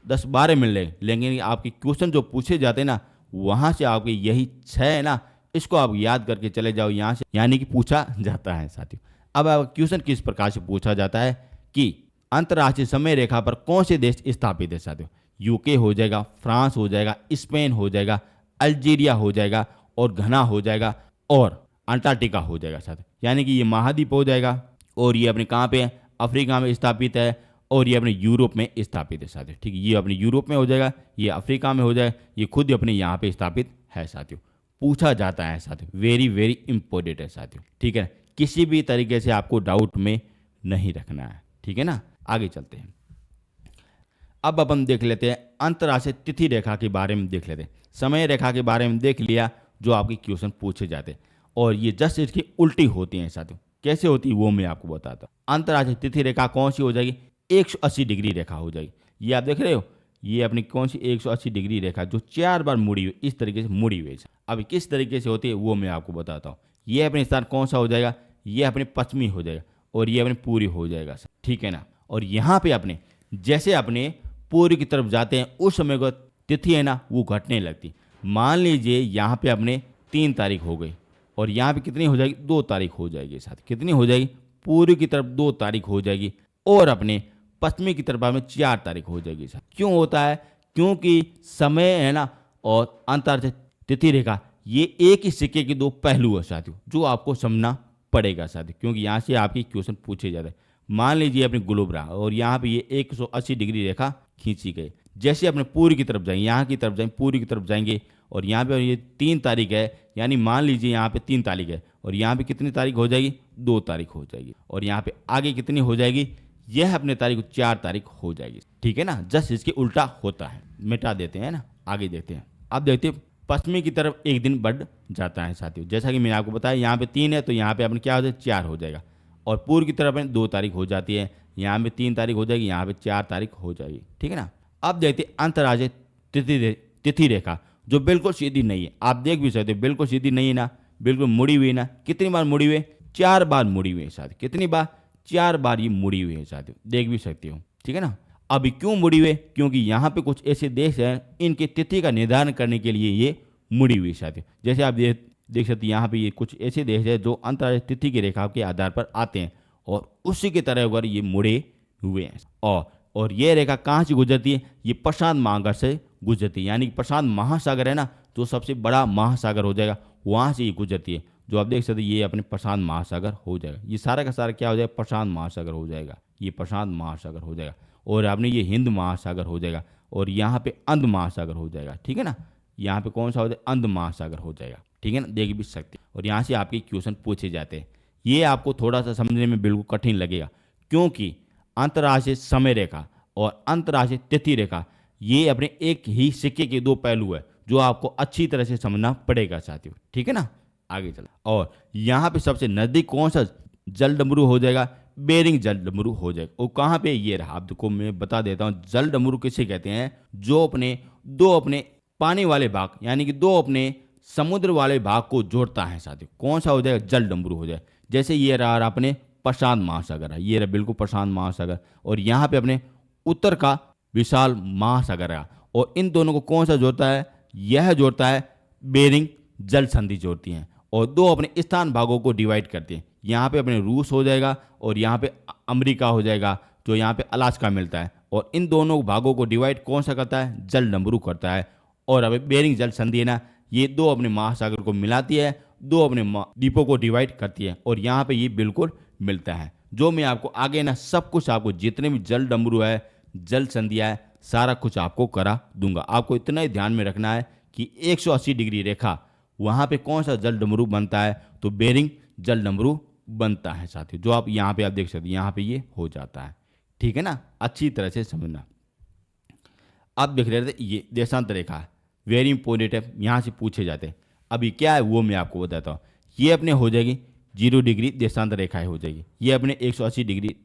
10-12 मिल रहे, लेकिन आपके क्वेश्चन जो पूछे जाते हैं ना, वहाँ से आपके यही 6 है ना, इसको आप याद करके चले जाओ यहाँ से, यानी कि पूछा जाता है साथियों। अब क्वेश्चन किस प्रकार से पूछा जाता है कि अंतर्राष्ट्रीय समय रेखा पर कौन से देश स्थापित है साथियों। यूके हो जाएगा, फ्रांस हो जाएगा, स्पेन हो जाएगा, अल्जीरिया हो जाएगा, और घना हो जाएगा, और अंटार्कटिका हो जाएगा साथियों। यानी कि ये महाद्वीप हो जाएगा, और ये अपने कहाँ पे है, अफ्रीका में स्थापित है, और ये अपने यूरोप में स्थापित है साथियों। ठीक है, ये अपने यूरोप में हो जाएगा, ये अफ्रीका में हो जाएगा, ये खुद अपने यहाँ पे स्थापित है साथियों। पूछा जाता है साथियों, वेरी वेरी इंपॉर्टेंट है साथियों। ठीक है, किसी भी तरीके से आपको डाउट में नहीं रखना है। ठीक है ना, आगे चलते हैं। अब अपन देख लेते हैं अंतर्राष्ट्रीय तिथि रेखा के बारे में देख लेते हैं। समय रेखा के बारे में देख लिया, जो आपके क्वेश्चन पूछे जाते हैं, और ये जस्ट इसकी उल्टी होती हैं साथियों। कैसे होती है वो मैं आपको बताता हूँ। अंतर्राष्ट्रीय तिथि रेखा कौन सी हो जाएगी, 180 डिग्री रेखा हो जाएगी। ये आप देख रहे हो, ये अपनी कौन सी 180 डिग्री रेखा, जो 4 बार मुड़ी हुई, इस तरीके से मुड़ी हुई है। अब किस तरीके से होती है वो मैं आपको बताता हूँ। ये अपने स्थान कौन सा हो जाएगा, ये अपने पश्चिमी हो जाएगा, और ये अपने पूर्वी हो जाएगा। ठीक है ना, और यहाँ पे अपने जैसे अपने पूर्व की तरफ जाते हैं, उस समय को तिथि है ना वो घटने लगती। मान लीजिए यहाँ पे अपने 3 तारीख हो गई, और यहाँ पे कितनी हो जाएगी, 2 तारीख हो जाएगी साथ। कितनी हो जाएगी, पूर्व की तरफ 2 तारीख हो जाएगी, और अपने पश्चिमी की तरफ में 4 तारीख हो जाएगी साथ। क्यों होता है, क्योंकि समय है ना और अंतर्राष्ट्रीय तिथि रेखा ये एक ही सिक्के के 2 पहलू है साथियों, जो आपको समझना पड़ेगा साथियों, क्योंकि यहाँ से आपके क्वेश्चन पूछे जाते हैं। मान लीजिए अपने ग्लोब रहा, और यहाँ पे ये 180 डिग्री रेखा खींची गई। जैसे अपने पूर्व की तरफ जाएंगे, यहाँ की तरफ जाएंगे, पूर्व की तरफ जाएंगे, और यहाँ पे ये 3 तारीख है, यानी मान लीजिए यहाँ पे 3 तारीख है, और यहाँ पे कितनी तारीख हो जाएगी, 2 तारीख हो जाएगी, और यहाँ पे आगे कितनी हो जाएगी, यह अपने तारीख 4 तारीख हो जाएगी। ठीक है ना, जस्ट इसके उल्टा होता है। मिटा देते हैं ना, आगे देखते हैं। अब देखते हैं पश्चिमी की तरफ एक दिन बढ़ जाता है साथियों। जैसा कि मैंने आपको बताया, यहाँ पे 3 है, तो यहाँ पे अपने क्या हो जाएगा, 4 हो जाएगा, और पूर्व की तरफ 2 तारीख हो जाती है, यहाँ पे 3 तारीख हो जाएगी, यहाँ पे 4 तारीख हो जाएगी। ठीक है ना। अब देखते हैं अंतर्राष्ट्रीय तिथि रेखा, जो बिल्कुल सीधी नहीं है। आप देख भी सकते हो, बिल्कुल सीधी नहीं है ना, बिल्कुल मुड़ी हुई है ना। कितनी बार मुड़ी हुई है, 4 बार मुड़ी हुई है साथियों। कितनी बार, 4 बार ये मुड़ी हुई है साथियों, देख भी सकते हो। ठीक है ना। अभी क्यों मुड़ी हुई है, क्योंकि यहाँ पे कुछ ऐसे देश हैं, इनकी तिथि का निर्धारण करने के लिए ये मुड़ी हुई साथियों। जैसे आप देख सकते हैं, यहाँ पे ये कुछ ऐसे देश है जो अंतर्राष्ट्रीय तिथि की रेखा के आधार पर आते हैं, और उसी की तरह अगर ये मुड़े हुए हैं। और ये रेखा कहाँ से गुजरती है, ये प्रशांत महासागर से गुजरती है। यानी कि प्रशांत महासागर है ना, जो सबसे बड़ा महासागर हो जाएगा, वहाँ से ये गुजरती है। जो आप देख सकते हैं, ये अपने प्रशांत महासागर हो जाएगा। ये सारा का सारा क्या हो जाएगा, प्रशांत महासागर हो जाएगा। ये प्रशांत महासागर हो जाएगा, और आपने ये हिंद महासागर हो जाएगा, और यहाँ पे अंध महासागर हो जाएगा। ठीक है ना, यहाँ पे कौन सा हो जाएगा, अंध महासागर हो जाएगा। ठीक है ना, देख भी सकते हैं। और यहाँ से आपके क्वेश्चन पूछे जाते हैं। ये आपको थोड़ा सा समझने में बिल्कुल कठिन लगेगा, क्योंकि अंतर्राष्ट्रीय समय रेखा और अंतर्राष्ट्रीय तिथि रेखा ये अपने एक ही सिक्के के 2 पहलू है, जो आपको अच्छी तरह से समझना पड़ेगा साथियों। ठीक है ना, आगे चल। और यहाँ पे सबसे नजदीक कौन सा जलडमरू हो जाएगा, बेरिंग जलडमरू हो जाएगा। वो कहाँ पे, ये रहा। आपको मैं बता देता हूँ, जलडमरू किसे कहते हैं, जो अपने 2 अपने पानी वाले भाग, यानी कि 2 अपने समुद्र वाले भाग को जोड़ता है साथियों। कौन सा हो जाएगा, जलडमरू हो जाएगा। जैसे ये रहा अपने प्रशांत महासागर है, ये रहा बिल्कुल प्रशांत महासागर, और यहाँ पे अपने उत्तर का विशाल महासागर है, और इन दोनों को कौन सा जोड़ता है, यह जोड़ता है बेरिंग जल संधि जोड़ती हैं, और 2 अपने स्थान भागों को डिवाइड करती हैं। यहाँ पे अपने रूस हो जाएगा, और यहाँ पे अमेरिका हो जाएगा, जो यहाँ पे अलास्का मिलता है, और इन दोनों भागों को डिवाइड कौन सा करता है, जलडमरू करता है। और अब बेरिंग जल संधि है ना, ये 2 अपने महासागर को मिलाती है, 2 अपने द्वीपों को डिवाइड करती है, और यहाँ पे ये बिल्कुल मिलता है। जो मैं आपको आगे ना सब कुछ, आपको जितने भी जल डमरू है, जल संधिया है, सारा कुछ आपको करा दूंगा। आपको इतना ही ध्यान में रखना है कि 180 डिग्री रेखा वहाँ पे कौन सा जल डमरू बनता है, तो बेरिंग जल डमरू बनता है साथियों। जो आप यहाँ पे आप देख सकते हैं, यहाँ पे ये हो जाता है। ठीक है ना, अच्छी तरह से समझना। आप देख रहे थे ये देशांतर रेखा है, वेरी इंपॉर्टेंट है, यहाँ से पूछे जाते हैं। अभी क्या है वो मैं आपको बताता हूँ। ये अपने हो जाएगी 0 डिग्री देशांतर रेखा हो जाएगी, ये अपने 180 डिग्री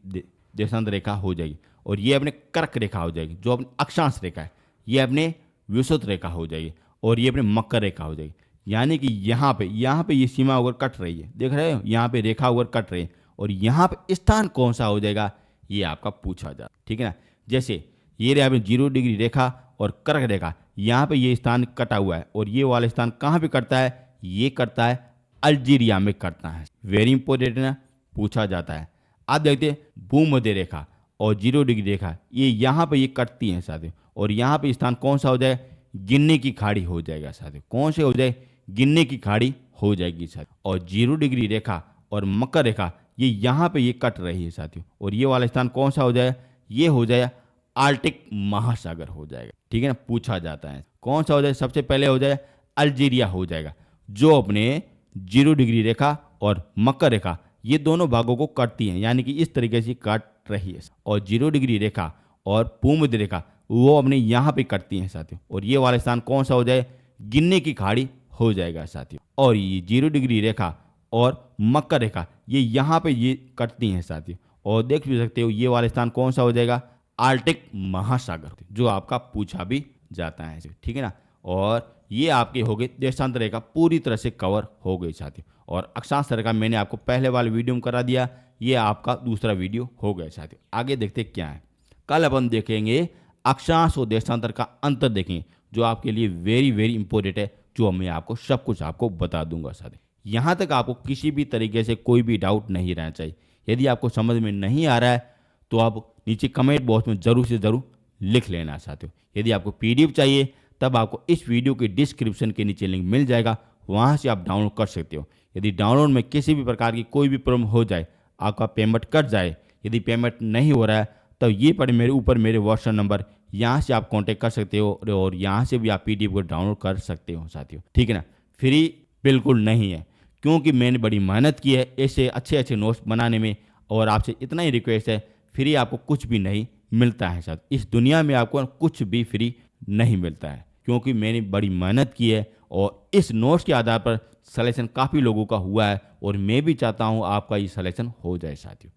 देशांतर रेखा हो जाएगी, और ये अपने कर्क रेखा हो जाएगी जो अपनी अक्षांश रेखा है, ये अपने विषुवत रेखा हो जाएगी, और ये अपने मकर रेखा हो जाएगी। यानी कि यहाँ पे ये सीमा ओवर कट रही है, देख रहे हो, यहाँ पे रेखा ओवर कट रही है, और यहाँ पे स्थान कौन सा हो जाएगा ये आपका पूछा जा, ठीक है ना। जैसे ये रहा 0 डिग्री रेखा और कर्क रेखा, यहाँ पे ये स्थान कटा हुआ है, और ये वाला स्थान कहाँ पे कटता है, ये करता है अल्जीरिया में करता है। वेरी इंपॉर्टेंट ना, पूछा जाता है। आप देखते हैं भूमध्य रेखा और 0 डिग्री रेखा, ये यहाँ पे ये कटती हैं साथियों, और यहाँ पे स्थान कौन सा हो जाए, गिन्नी की खाड़ी हो जाएगा साथियों। कौन से हो जाए, गिन्नी की खाड़ी हो जाएगी साथियों। और 0 डिग्री रेखा और मकर रेखा ये यहाँ पे ये कट रही है साथियों, और ये वाला स्थान कौन सा हो जाए, ये हो जाए आर्कटिक महासागर हो जाएगा, ठीक है ना। पूछा जाता है कौन सा हो जाए, सबसे पहले हो जाए अल्जीरिया हो जाएगा, जो अपने 0 डिग्री रेखा और मकर रेखा ये दोनों भागों को काटती हैं, यानी कि इस तरीके से काट रही है। और 0 डिग्री रेखा और भूमध्य रेखा वो अपने यहाँ पे कटती हैं साथियों, और ये वाला स्थान कौन सा हो जाए, गिन्नी की खाड़ी हो जाएगा साथियों। और ये 0 डिग्री रेखा और मकर रेखा ये यहाँ पे ये कटती हैं साथियों, और देख भी सकते हो ये वाला स्थान कौन सा हो जाएगा, आर्कटिक महासागर, जो आपका पूछा भी जाता है, ठीक है ना। और ये आपके हो गए देशांतर रेखा पूरी तरह से कवर हो गई साथियों, और अक्षांश रेखा मैंने आपको पहले वाले वीडियो में करा दिया, ये आपका दूसरा वीडियो हो गया साथियों। आगे देखते क्या है, कल अपन देखेंगे अक्षांश और देशांतर का अंतर देखेंगे, जो आपके लिए वेरी वेरी इंपॉर्टेंट है, जो मैं आपको सब कुछ आपको बता दूंगा साथियों। यहाँ तक आपको किसी भी तरीके से कोई भी डाउट नहीं रहना चाहिए। यदि आपको समझ में नहीं आ रहा है तो आप नीचे कमेंट बॉक्स में ज़रूर से ज़रूर लिख लेना साथियों। यदि आपको पीडीएफ चाहिए तब आपको इस वीडियो के डिस्क्रिप्शन के नीचे लिंक मिल जाएगा, वहाँ से आप डाउनलोड कर सकते हो। यदि डाउनलोड में किसी भी प्रकार की कोई भी प्रॉब्लम हो जाए, आपका पेमेंट कट जाए, यदि पेमेंट नहीं हो रहा है तब ये पड़े मेरे ऊपर मेरे व्हाट्सएप नंबर, यहाँ से आप कांटेक्ट कर सकते हो, और यहाँ से भी आप पीडीएफ को डाउनलोड कर सकते हो साथियों, ठीक है ना। फ्री बिल्कुल नहीं है, क्योंकि मैंने बड़ी मेहनत की है ऐसे अच्छे अच्छे नोट्स बनाने में, और आपसे इतना ही रिक्वेस्ट है, फ्री आपको कुछ भी नहीं मिलता है साथ। इस दुनिया में आपको कुछ भी फ्री नहीं मिलता है, क्योंकि मैंने बड़ी मेहनत की है, और इस नोट्स के आधार पर सिलेक्शन काफ़ी लोगों का हुआ है, और मैं भी चाहता हूँ आपका ये सिलेक्शन हो जाए साथियों,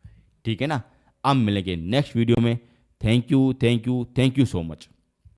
ठीक है ना। अब मिलेंगे नेक्स्ट वीडियो में। Thank you so much.